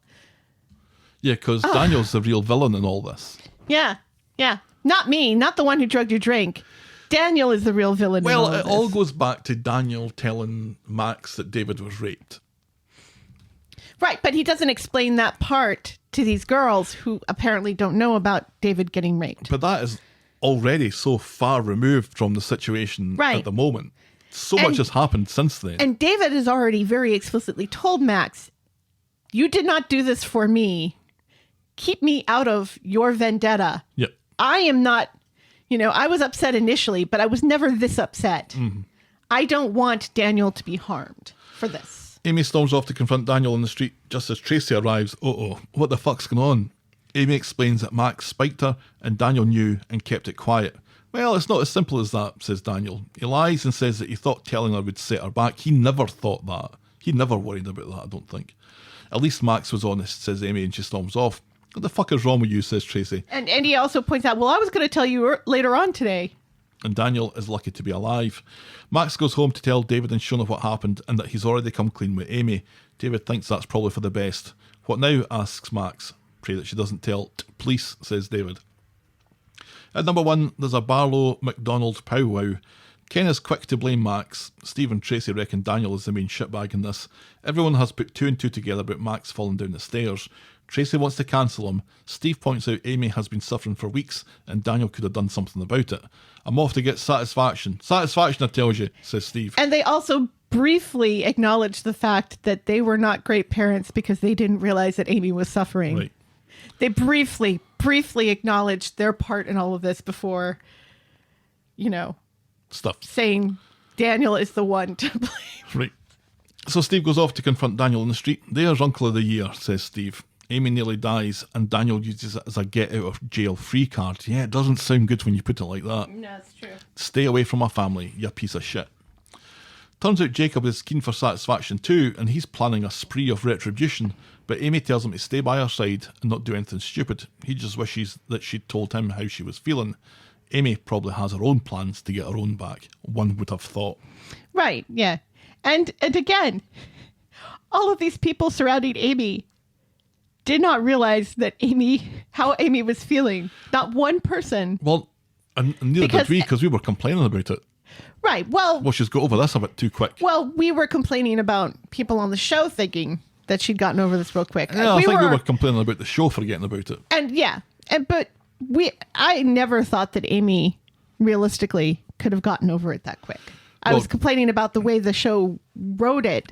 yeah, because Daniel's the real villain in all this. Yeah. Yeah. Not me. Not the one who drugged your drink. Daniel is the real villain. Well, in all it of all this. goes back to Daniel telling Max that David was raped. Right. But he doesn't explain that part to these girls who apparently don't know about David getting raped. But that is already so far removed from the situation Right. at the moment. So And- much has happened since then. And David has already very explicitly told Max, you did not do this for me. Keep me out of your vendetta. Yep. I am not, I was upset initially, but I was never this upset. Mm-hmm. I don't want Daniel to be harmed for this. Amy storms off to confront Daniel on the street just as Tracy arrives. What the fuck's going on? Amy explains that Max spiked her and Daniel knew and kept it quiet. Well, it's not as simple as that, says Daniel. He lies and says that he thought telling her would set her back. He never thought that. He never worried about that, I don't think. At least Max was honest, says Amy, and she storms off. What the fuck is wrong with you, says Tracy. And he also points out, well, I was going to tell you later on today. And Daniel is lucky to be alive. Max goes home to tell David and Shona what happened and that he's already come clean with Amy. David thinks that's probably for the best. What now, asks Max. Pray that she doesn't tell police, says David. At number 1, there's a Barlow McDonald powwow. Ken is quick to blame Max. Steve and Tracy reckon Daniel is the main shitbag in this. Everyone has put 2 and 2 together about Max falling down the stairs. Tracy wants to cancel him. Steve points out Amy has been suffering for weeks and Daniel could have done something about it. I'm off to get satisfaction. Satisfaction, I tells you, says Steve. And they also briefly acknowledge the fact that they were not great parents because they didn't realize that Amy was suffering. Right. They briefly acknowledged their part in all of this before, Stuff. saying Daniel is the one to blame. Right. So Steve goes off to confront Daniel in the street. There's Uncle of the Year, says Steve. Amy nearly dies and Daniel uses it as a get out of jail free card. Yeah, it doesn't sound good when you put it like that. No, that's true. Stay away from my family, you piece of shit. Turns out Jacob is keen for satisfaction too, and he's planning a spree of retribution, but Amy tells him to stay by her side and not do anything stupid. He just wishes that she'd told him how she was feeling. Amy probably has her own plans to get her own back, one would have thought. Right, yeah. And again, all of these people surrounding Amy did not realize that how Amy was feeling. Not one person. Well, and neither did we, because we were complaining about it. Right, well, Well, she's got over this a bit too quick. well, we were complaining about people on the show thinking that she'd gotten over this real quick. Yeah, I think we were complaining about the show forgetting about it. And but I never thought that Amy realistically could have gotten over it that quick. I was complaining about the way the show wrote it,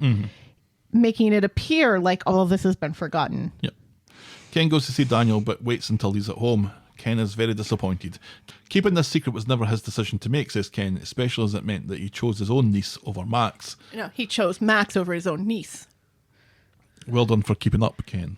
making it appear like all of this has been forgotten. Yep. Ken goes to see Daniel, but waits until he's at home. Ken is very disappointed. Keeping this secret was never his decision to make, says Ken, especially as it meant that he chose his own niece over Max. No, he chose Max over his own niece. Well done for keeping up, Ken.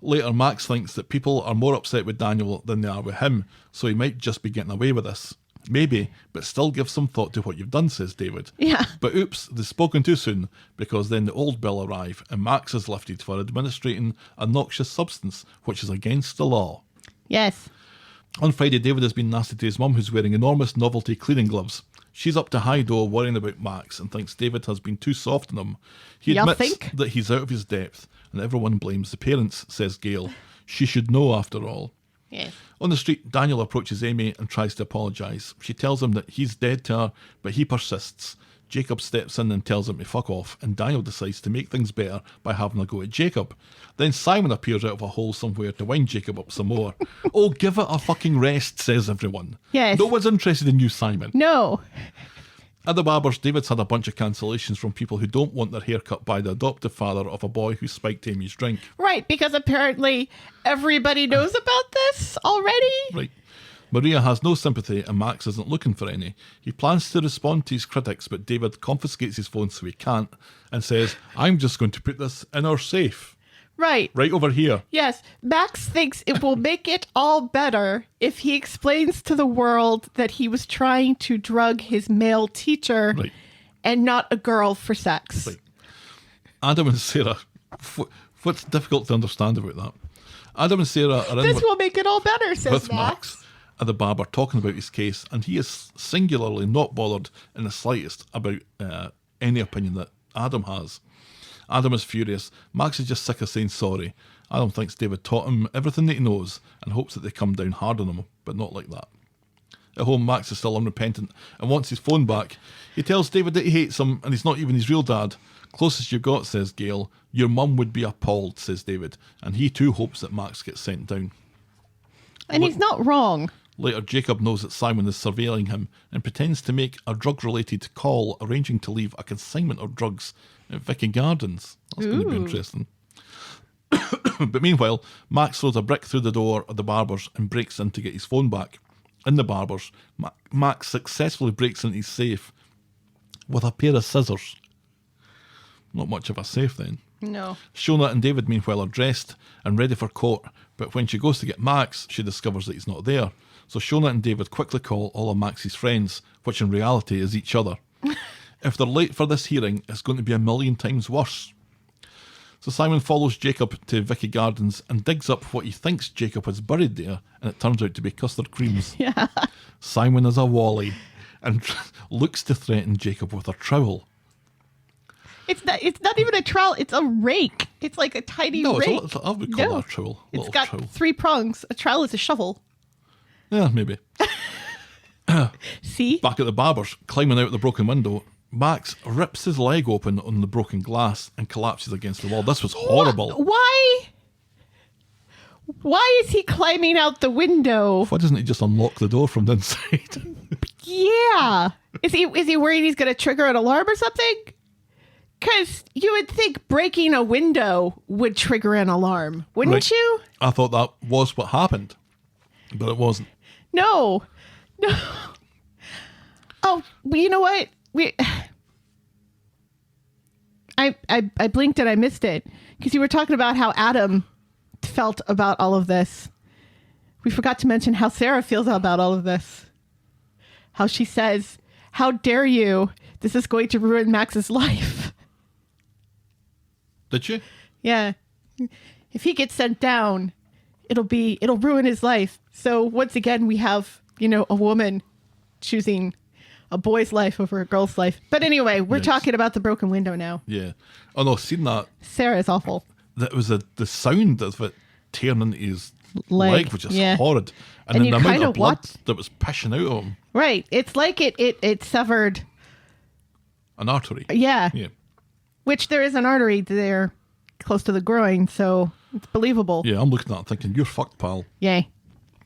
Later, Max thinks that people are more upset with Daniel than they are with him, so he might just be getting away with this. Maybe, but still give some thought to what you've done, says David. Yeah. But oops, they've spoken too soon, because then the old bill arrive and Max is lifted for administrating a noxious substance, which is against the law. Yes. On Friday, David has been nasty to his mum, who's wearing enormous novelty cleaning gloves. She's up to high door worrying about Max and thinks David has been too soft on him. He Y'all admits think? that he's out of his depth, and everyone blames the parents, says Gail. She should know after all. Yes. On the street, Daniel approaches Amy and tries to apologise. She tells him that he's dead to her, but he persists. Jacob steps in and tells him to fuck off, and Daniel decides to make things better by having a go at Jacob. Then Simon appears out of a hole somewhere to wind Jacob up some more. Oh, give it a fucking rest, says everyone. Yes. No one's interested in you, Simon. No. At the barber's, David's had a bunch of cancellations from people who don't want their hair cut by the adoptive father of a boy who spiked Amy's drink. Right, because apparently everybody knows about this already. Right. Maria has no sympathy and Max isn't looking for any. He plans to respond to his critics, but David confiscates his phone so he can't and says, I'm just going to put this in our safe. Right. Right over here. Yes, Max thinks it will make it all better if he explains to the world that he was trying to drug his male teacher Right. and not a girl for sex. Right. Adam and Sarah, what's difficult to understand about that? Adam and Sarah are in This will make it all better, says with Max. at the barber talking about his case, and he is singularly not bothered in the slightest about any opinion that Adam has. Adam is furious. Max is just sick of saying sorry. Adam thinks David taught him everything that he knows and hopes that they come down hard on him, but not like that. At home, Max is still unrepentant and wants his phone back. He tells David that he hates him and he's not even his real dad. Closest you've got, says Gail. Your mum would be appalled, says David, and he too hopes that Max gets sent down. And he's not wrong. Later, Jacob knows that Simon is surveilling him and pretends to make a drug-related call, arranging to leave a consignment of drugs at Vicky Gardens. That's going to be interesting. But meanwhile, Max throws a brick through the door of the barber's and breaks in to get his phone back. In the barber's, Max successfully breaks into his safe with a pair of scissors. Not much of a safe then. No. Shona and David, meanwhile, are dressed and ready for court, but when she goes to get Max, she discovers that he's not there. So Shona and David quickly call all of Max's friends, which in reality is each other. If they're late for this hearing, it's going to be 1,000,000 times worse. So Simon follows Jacob to Vicky Gardens and digs up what he thinks Jacob has buried there, and it turns out to be custard creams. Yeah. Simon is a wally and looks to threaten Jacob with a trowel. It's not even a trowel, it's a rake. It's like a tiny No, rake. I would call that a trowel. It's got 3 prongs. A trowel is a shovel. Yeah, maybe. See? Back at the barber's, climbing out the broken window, Max rips his leg open on the broken glass and collapses against the wall. This was horrible. Why is he climbing out the window? Why doesn't he just unlock the door from the inside? Yeah. Is he worried he's going to trigger an alarm or something? Because you would think breaking a window would trigger an alarm, wouldn't Right. you? I thought that was what happened, but it wasn't. No. Oh, but you know what? I blinked and I missed it because you were talking about how Adam felt about all of this. We forgot to mention how Sarah feels about all of this. How she says, "How dare you? This is going to ruin Max's life." Did you? Yeah. If he gets sent down, it'll ruin his life. So once again, we have, a woman choosing a boy's life over a girl's life. But anyway, we're Yes. talking about the broken window now. Yeah. Oh no, seen that. Sarah is awful. That was the sound of it tearing into his Leg, leg, which is yeah. horrid. And And then you the amount kinda of blood watch- that was pishing out of him. Right. It's like it severed. An artery. Yeah. Yeah. Which there is an artery there close to the groin. So it's believable. Yeah, I'm looking at it thinking, you're fucked, pal. Yay.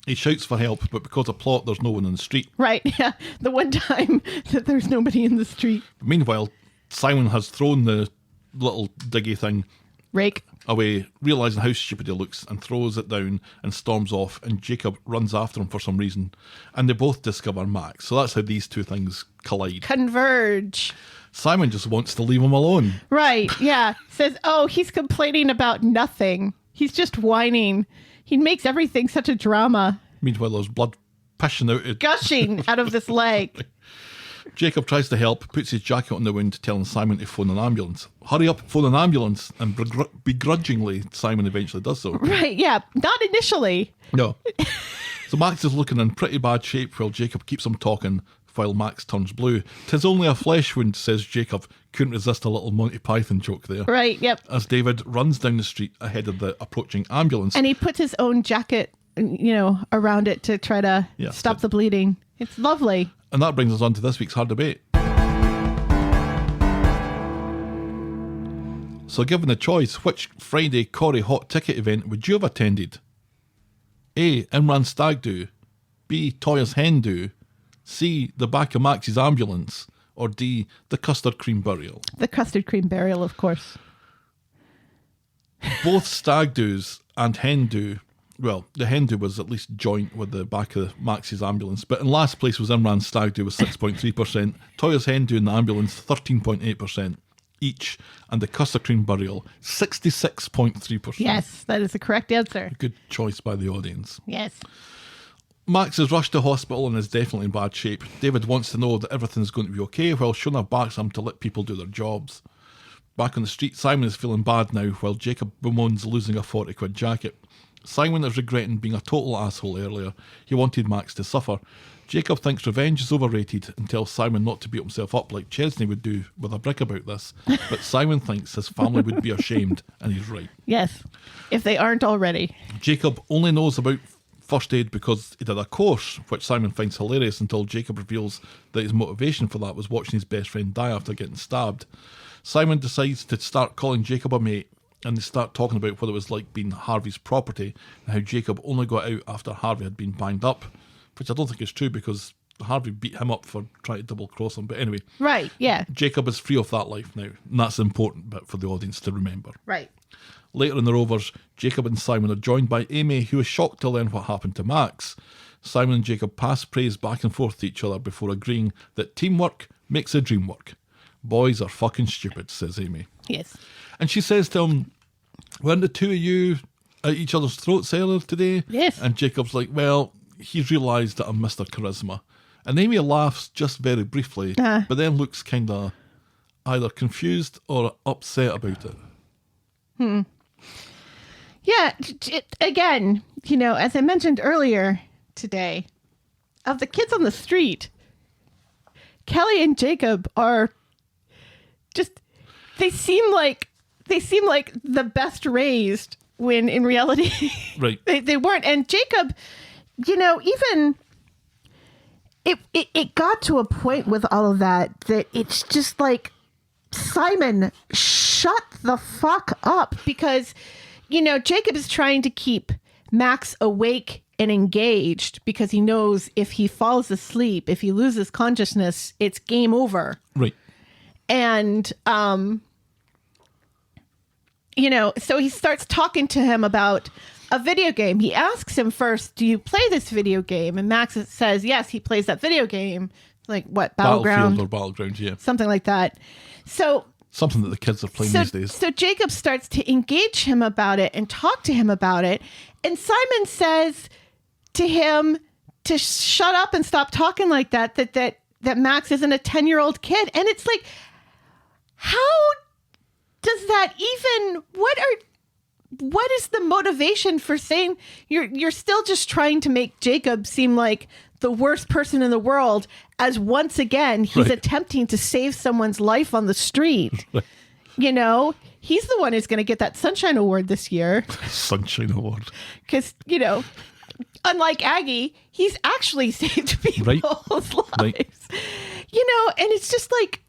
He shouts for help, but because of plot, there's no one in the street. Right. Yeah. The one time that there's nobody in the street. Meanwhile, Simon has thrown the little diggy thing Rake. away, realising how stupid he looks, and throws it down and storms off, and Jacob runs after him for some reason, and they both discover Max. So that's how these two things collide. Converge. Simon just wants to leave him alone. Right, yeah. Says, oh, he's complaining about nothing. He's just whining. He makes everything such a drama. Meanwhile, there's blood pishing out. Gushing out of this leg. Jacob tries to help, puts his jacket on the wound, telling Simon to phone an ambulance. Hurry up, phone an ambulance. And begrudgingly, Simon eventually does so. Right, yeah. Not initially. No. So Max is looking in pretty bad shape while Jacob keeps him talking while Max turns blue. "'Tis only a flesh wound," says Jacob. Couldn't resist a little Monty Python joke there. Right, yep. As David runs down the street ahead of the approaching ambulance. And he puts his own jacket, around it to try to stop the bleeding. It's lovely. And that brings us on to this week's Hard Debate. So given the choice, which Friday Corrie hot ticket event would you have attended? A. Imran's stag do. B. Toyah's hen do. C. The back of Max's ambulance. Or D. The custard cream burial. The custard cream burial, of course. Both stag do's and hen do. Well, the hen do was at least joint with the back of Max's ambulance. But in last place was Imran's stag do with 6.3%. Toyah's hen do and the ambulance 13.8% each. And the custard cream burial 66.3%. Yes, that is the correct answer. Good choice by the audience. Yes. Max is rushed to hospital and is definitely in bad shape. David wants to know that everything's going to be okay, while Shona backs him to let people do their jobs. Back on the street, Simon is feeling bad now, while Jacob bemoans losing a 40-quid jacket. Simon is regretting being a total asshole earlier. He wanted Max to suffer. Jacob thinks revenge is overrated and tells Simon not to beat himself up like Chesney would do with a brick about this. But Simon thinks his family would be ashamed, and he's right. Yes, if they aren't already. Jacob only knows about first aid because he did a course, which Simon finds hilarious until Jacob reveals that his motivation for that was watching his best friend die after getting stabbed. Simon decides to start calling Jacob a mate, and they start talking about what it was like being Harvey's property and how Jacob only got out after Harvey had been banged up, which I don't think is true because Harvey beat him up for trying to double cross him. But anyway, Right, yeah. Jacob is free of that life now, and that's an important bit for the audience to remember. Right. Later in the Rovers, Jacob and Simon are joined by Amy, who is shocked to learn what happened to Max. Simon and Jacob pass praise back and forth to each other before agreeing that teamwork makes the dream work. Boys are fucking stupid, says Amy. Yes. And she says to him, weren't the two of you at each other's throats earlier today? Yes. And Jacob's like, well, he's realised that I'm Mr. Charisma. And Amy laughs just very briefly, but then looks kind of either confused or upset about it. Yeah, again, you know, as I mentioned earlier today, of the kids on the street, Kelly and Jacob are just, they seem like the best raised when in reality Right. they weren't. And Jacob, you know, even it got to a point with all of that it's just like, Simon, shut the fuck up, because, you know, Jacob is trying to keep Max awake and engaged because he knows if he falls asleep, if he loses consciousness, it's game over. Right. And, you know, so he starts talking to him about a video game. He asks him first, do you play this video game? And Max says, yes, he plays that video game. Like what? Battleground? Battlefield or Battleground, yeah. Something like that. So Something that the kids are playing these days. So Jacob starts to engage him about it and talk to him about it. And Simon says to him to shut up and stop talking like that Max isn't a 10-year-old kid. And it's like, how does that even, what is the motivation for saying you're still just trying to make Jacob seem like the worst person in the world, as once again he's attempting to save someone's life on the street. Right. You know, he's the one who's going to get that Sunshine Award this year. Sunshine Award. Because, you know, unlike Aggie, he's actually saved people's lives. Right. You know, and it's just like,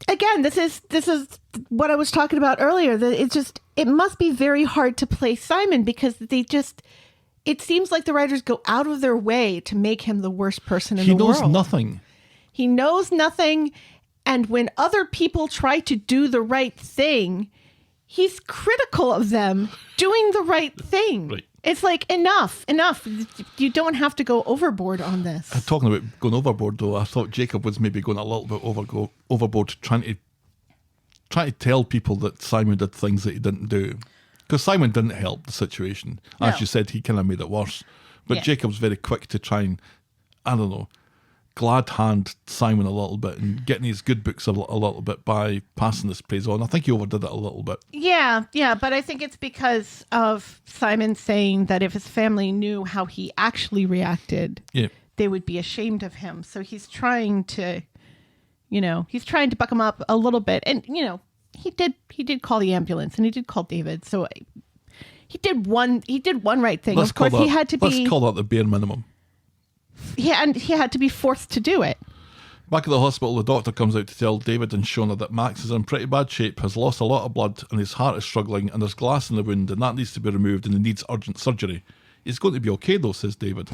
again, this is what I was talking about earlier, that it must be very hard to play Simon because it seems like the writers go out of their way to make him the worst person in the world. He knows nothing. He knows nothing. And when other people try to do the right thing, he's critical of them doing the right thing. Right. It's like, enough. You don't have to go overboard on this. Talking about going overboard, though, I thought Jacob was maybe going a little bit overboard, trying to tell people that Simon did things that he didn't do. Because Simon didn't help the situation. As you said, he kind of made it worse. But Jacob's very quick to try and, I don't know, glad hand Simon a little bit and getting his good books a little bit by passing this praise on. I think he overdid it a little bit. Yeah, but I think it's because of Simon saying that if his family knew how he actually reacted, they would be ashamed of him. So he's trying to, buck him up a little bit. And, you know, he did call the ambulance and he did call David. So he did one right thing. Of course, he had to be. Let's call that the bare minimum. Yeah, and he had to be forced to do it. Back at the hospital, the doctor comes out to tell David and Shona that Max is in pretty bad shape, has lost a lot of blood, and his heart is struggling, and there's glass in the wound, and that needs to be removed, and he needs urgent surgery. He's going to be okay, though, says David.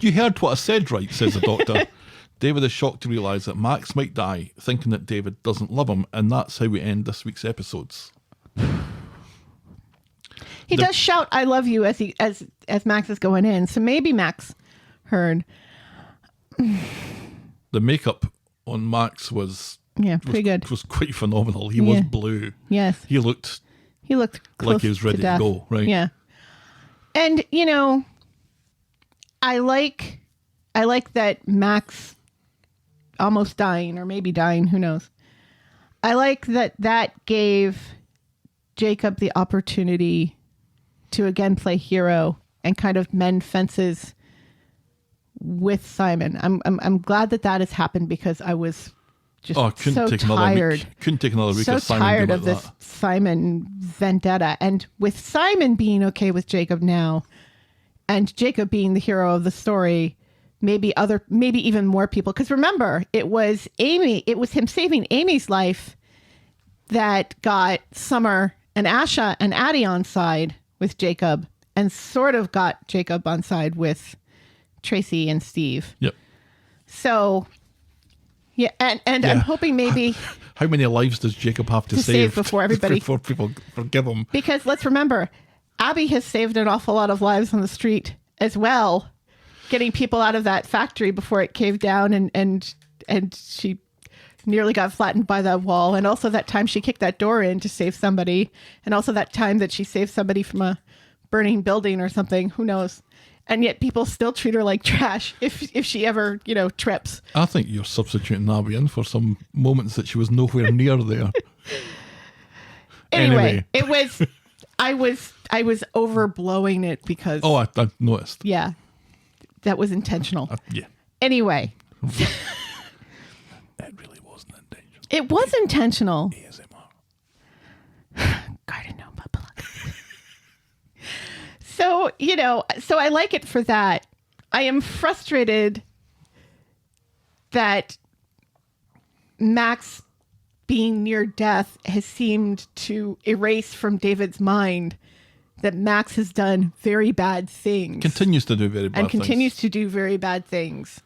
You heard what I said, right, says the doctor. David is shocked to realise that Max might die, thinking that David doesn't love him, and that's how we end this week's episodes. He does shout "I love you" as Max is going in, so maybe Max heard. The makeup on Max was pretty good. Was quite phenomenal. He was blue. Yes, he looked close like he was ready to go. Right? Yeah, and I like that Max almost dying, or maybe dying. Who knows? I like that gave Jacob the opportunity to again play hero and kind of mend fences with Simon. I'm glad that has happened, because I was just so tired. Couldn't take another week. So of Simon tired being of like this that. Simon vendetta, and with Simon being okay with Jacob now, and Jacob being the hero of the story. Maybe even more people. Because remember, it was him saving Amy's life that got Summer and Asha and Addie on side with Jacob, and sort of got Jacob on side with Tracy and Steve. Yep. So, yeah, and I'm hoping maybe... How many lives does Jacob have to save before everybody... before people forgive him? Because let's remember, Abby has saved an awful lot of lives on the street as well, getting people out of that factory before it caved down, and she nearly got flattened by that wall, and also that time she kicked that door in to save somebody, and also that time that she saved somebody from a burning building or something. Who knows? And yet people still treat her like trash if she ever trips. I think you're substituting Abby in for some moments that she was nowhere near there. Anyway, it was I was overblowing it because I noticed. Yeah. That was intentional. Yeah. Anyway. That really wasn't intentional. It was intentional. ASMR. Garden gnome butt plug. So I like it for that. I am frustrated that Max being near death has seemed to erase from David's mind that Max has done very bad things. Continues to do very bad things. And continues to do very bad things.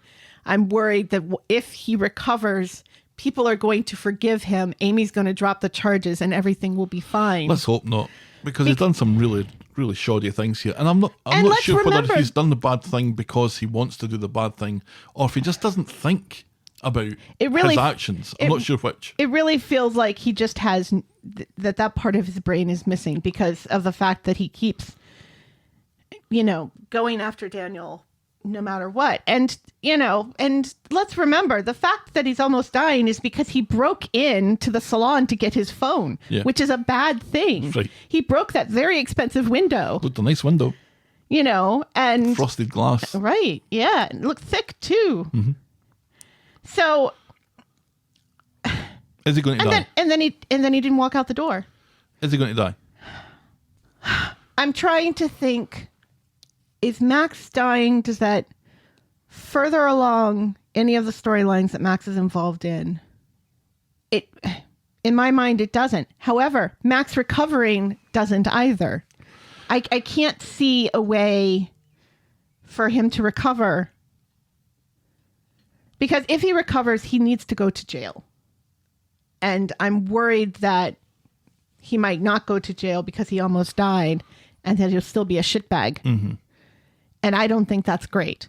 I'm worried that if he recovers, people are going to forgive him. Amy's going to drop the charges and everything will be fine. Let's hope not. Because he's done some really, really shoddy things here. And I'm not sure whether he's done the bad thing because he wants to do the bad thing, or if he just doesn't think about his actions. I'm not sure which. It really feels like he just has that part of his brain is missing because of the fact that he keeps, going after Daniel no matter what. And let's remember the fact that he's almost dying is because he broke into the salon to get his phone, which is a bad thing. Right. He broke that very expensive window. Looked a nice window. And frosted glass. Right. Yeah. It looked thick too. Mm-hmm. So is he going to die? And then he didn't walk out the door. Is he going to die? I'm trying to think, is Max dying? Does that further along any of the storylines that Max is involved in? In my mind, it doesn't. However, Max recovering doesn't either. I can't see a way for him to recover. Because if he recovers, he needs to go to jail. And I'm worried that he might not go to jail because he almost died and that he'll still be a shitbag. Mm-hmm. And I don't think that's great.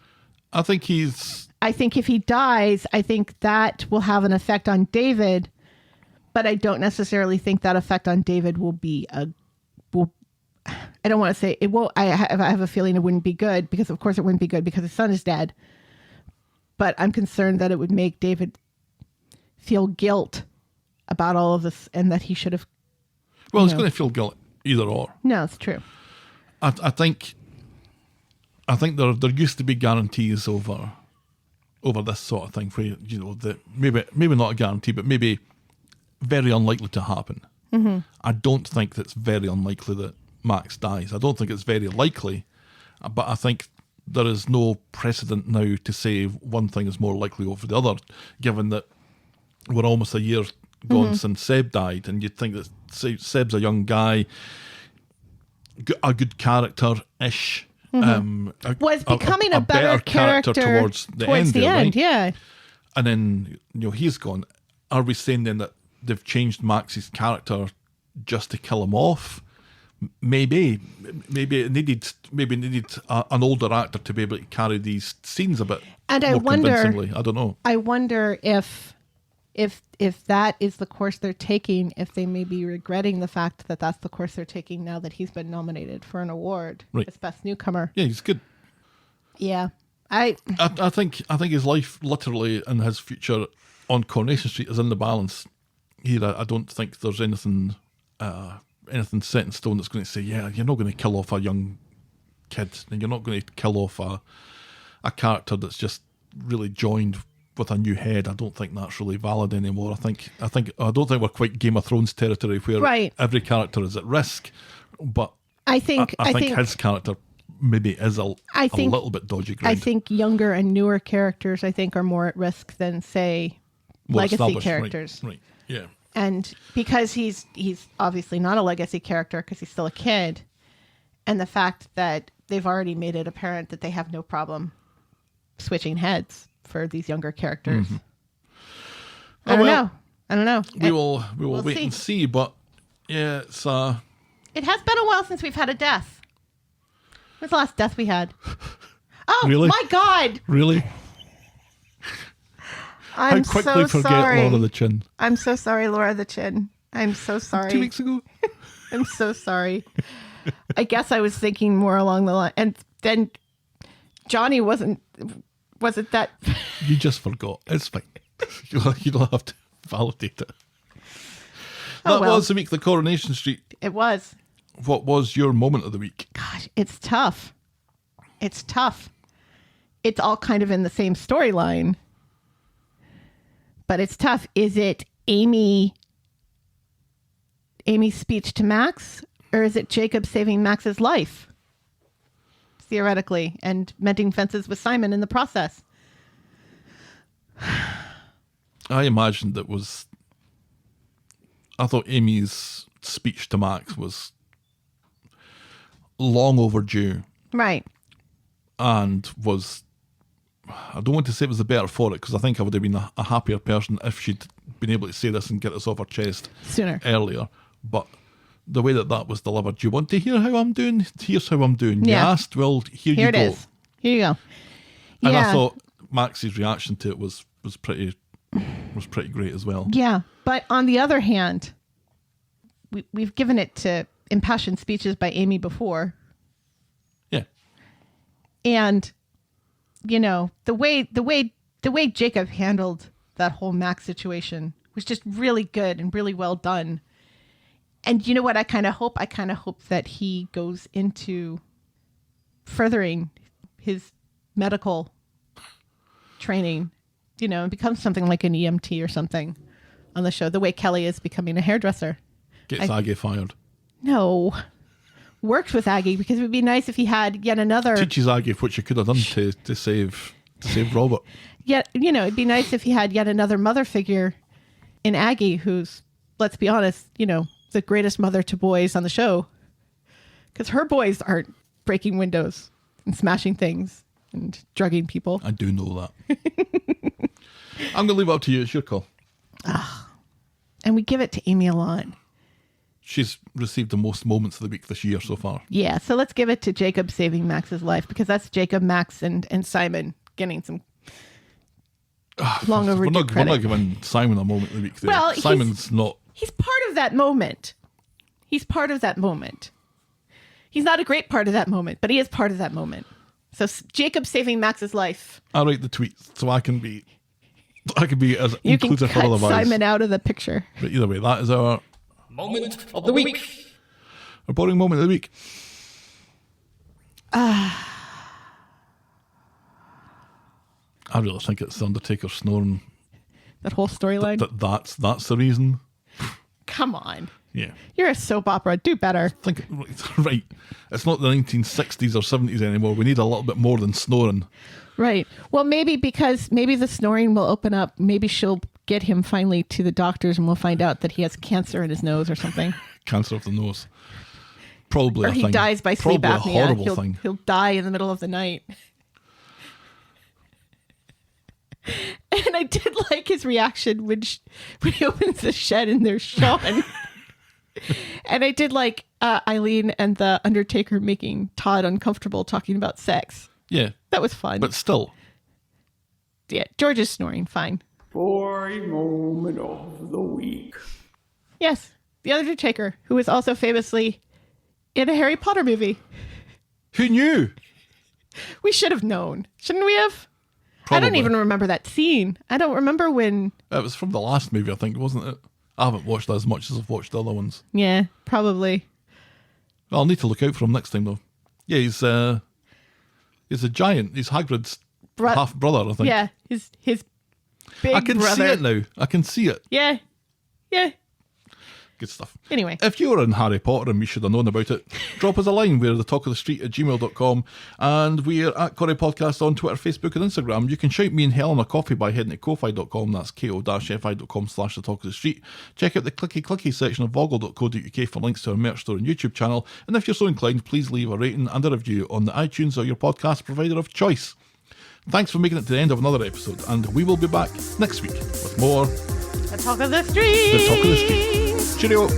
I think if he dies, I think that will have an effect on David, but I don't necessarily think that effect on David will be I don't want to say it won't. I have a feeling it wouldn't be good because of course it wouldn't be good because his son is dead. But I'm concerned that it would make David feel guilt about all of this and that he should have. Well, he's going to feel guilt either or. No, it's true. I think there used to be guarantees over this sort of thing for that maybe not a guarantee, but maybe very unlikely to happen. Mm-hmm. I don't think that's very unlikely that Max dies. I don't think it's very likely, but I think there is no precedent now to say one thing is more likely over the other, given that we're almost a year gone since Seb died, and you'd think that Seb's a young guy, a good character-ish. Was becoming a better character towards the end, right? yeah. And then, he's gone. Are we saying then that they've changed Max's character just to kill him off? Maybe it needed an older actor to be able to carry these scenes a bit more convincingly. I don't know. I wonder if that is the course they're taking, if they may be regretting the fact that that's the course they're taking now that he's been nominated for an award as Best Newcomer. Yeah, he's good. Yeah. I think his life literally and his future on Coronation Street is in the balance here. I don't think there's anything set in stone that's going to say, yeah, you're not going to kill off a young kid, and you're not going to kill off a character that's just really joined with a new head. I don't think that's really valid anymore. I don't think we're quite Game of Thrones territory where every character is at risk, but I think his character maybe is a little bit dodgy ground. I think younger and newer characters are more at risk than, say, legacy characters. Right. Yeah. And because he's obviously not a legacy character because he's still a kid, and the fact that they've already made it apparent that they have no problem switching heads for these younger characters. I don't know. We will wait and see, but yeah, it's it has been a while since we've had a death. When's the last death we had? Oh, really? My God! Really? I'm How quickly so forget sorry. Laura the Chin. I'm so sorry, Laura the Chin. I'm so sorry. 2 weeks ago? I'm so sorry. I guess I was thinking more along the line. And then Johnny wasn't that... You just forgot. It's fine. You don't have to validate it. That was the week, the Coronation Street. It was. What was your moment of the week? Gosh, it's tough. It's tough. It's all kind of in the same storyline. But it's tough. Is it Amy's speech to Max, or is it Jacob saving Max's life? Theoretically, and mending fences with Simon in the process. I imagined I thought Amy's speech to Max was long overdue. Right. And I don't want to say it was the better for it, because I think I would have been a happier person if she'd been able to say this and get this off her chest sooner, earlier. But the way that was delivered, do you want to hear how I'm doing? Here's how I'm doing. Yeah. You asked? Well, here you it go. Is. Here you go. And yeah. I thought Max's reaction to it was pretty great as well. Yeah, but on the other hand, we've given it to impassioned speeches by Amy before. Yeah. And the way Jacob handled that whole Max situation was just really good and really well done. And you know what I kind of hope? I kind of hope that he goes into furthering his medical training, and becomes something like an EMT or something on the show, the way Kelly is becoming a hairdresser. Gets Aggie fired. No. Works with Aggie, because it would be nice if he had yet another... Teaches Aggie what you could have done to save Robert. Yet, it'd be nice if he had yet another mother figure in Aggie, who's, let's be honest, the greatest mother to boys on the show. Because her boys aren't breaking windows and smashing things and drugging people. I do know that. I'm going to leave it up to you. It's your call. And we give it to Amy a lot. She's received the most moments of the week this year so far. Yeah, so let's give it to Jacob saving Max's life, because that's Jacob, Max, and Simon getting some long overdue credit. We're not giving Simon a moment of the week there. Well, Simon's not... He's part of that moment. He's part of that moment. He's not a great part of that moment, but he is part of that moment. So Jacob saving Max's life. I'll write the tweet so I can be as you inclusive can for otherwise. Simon out of the picture. But either way, that is our Moment of the week. Our boring moment of the week. I really think it's the Undertaker snoring. That whole storyline. That's the reason. Come on. Yeah. You're a soap opera. Do better. Think right. It's not the 1960s or 70s anymore. We need a little bit more than snoring. Right. Well, maybe the snoring will open up. Maybe she'll get him finally to the doctors and we'll find out that he has cancer in his nose or something. Cancer of the nose. Probably Or a he thing. dies by sleep Probably apnea. a horrible thing. He'll die in the middle of the night. And I did like his reaction when he opens the shed and there's Sean. And I did like Eileen and the Undertaker making Todd uncomfortable talking about sex. Yeah. That was fun. But still. Yeah, George is snoring. Fine. For a moment of the week. Yes, the Undertaker, who was also famously in a Harry Potter movie. Who knew? We should have known. Shouldn't we have? Probably. I don't even remember that scene. I don't remember when... It was from the last movie, I think, wasn't it? I haven't watched that as much as I've watched the other ones. Yeah, probably. I'll need to look out for him next time, though. Yeah, he's a giant. He's Hagrid's half brother, I think. Yeah, his big I can brother. see it now. I can see it. Yeah. Good stuff. Anyway. If you're in Harry Potter and we should have known about it, drop us a line. We're thetalkofthestreet@gmail.com and we're at Corrie Podcast on Twitter, Facebook and Instagram. You can shout me and Helen a coffee by heading to ko-fi.com. That's ko-fi.com/thetalkofthestreet. Check out the clicky section of voggle.co.uk for links to our merch store and YouTube channel. And if you're so inclined, please leave a rating and a review on the iTunes or your podcast provider of choice. Thanks for making it to the end of another episode, and we will be back next week with more The Talk of the Street. The Talk of the Street. Cheerio.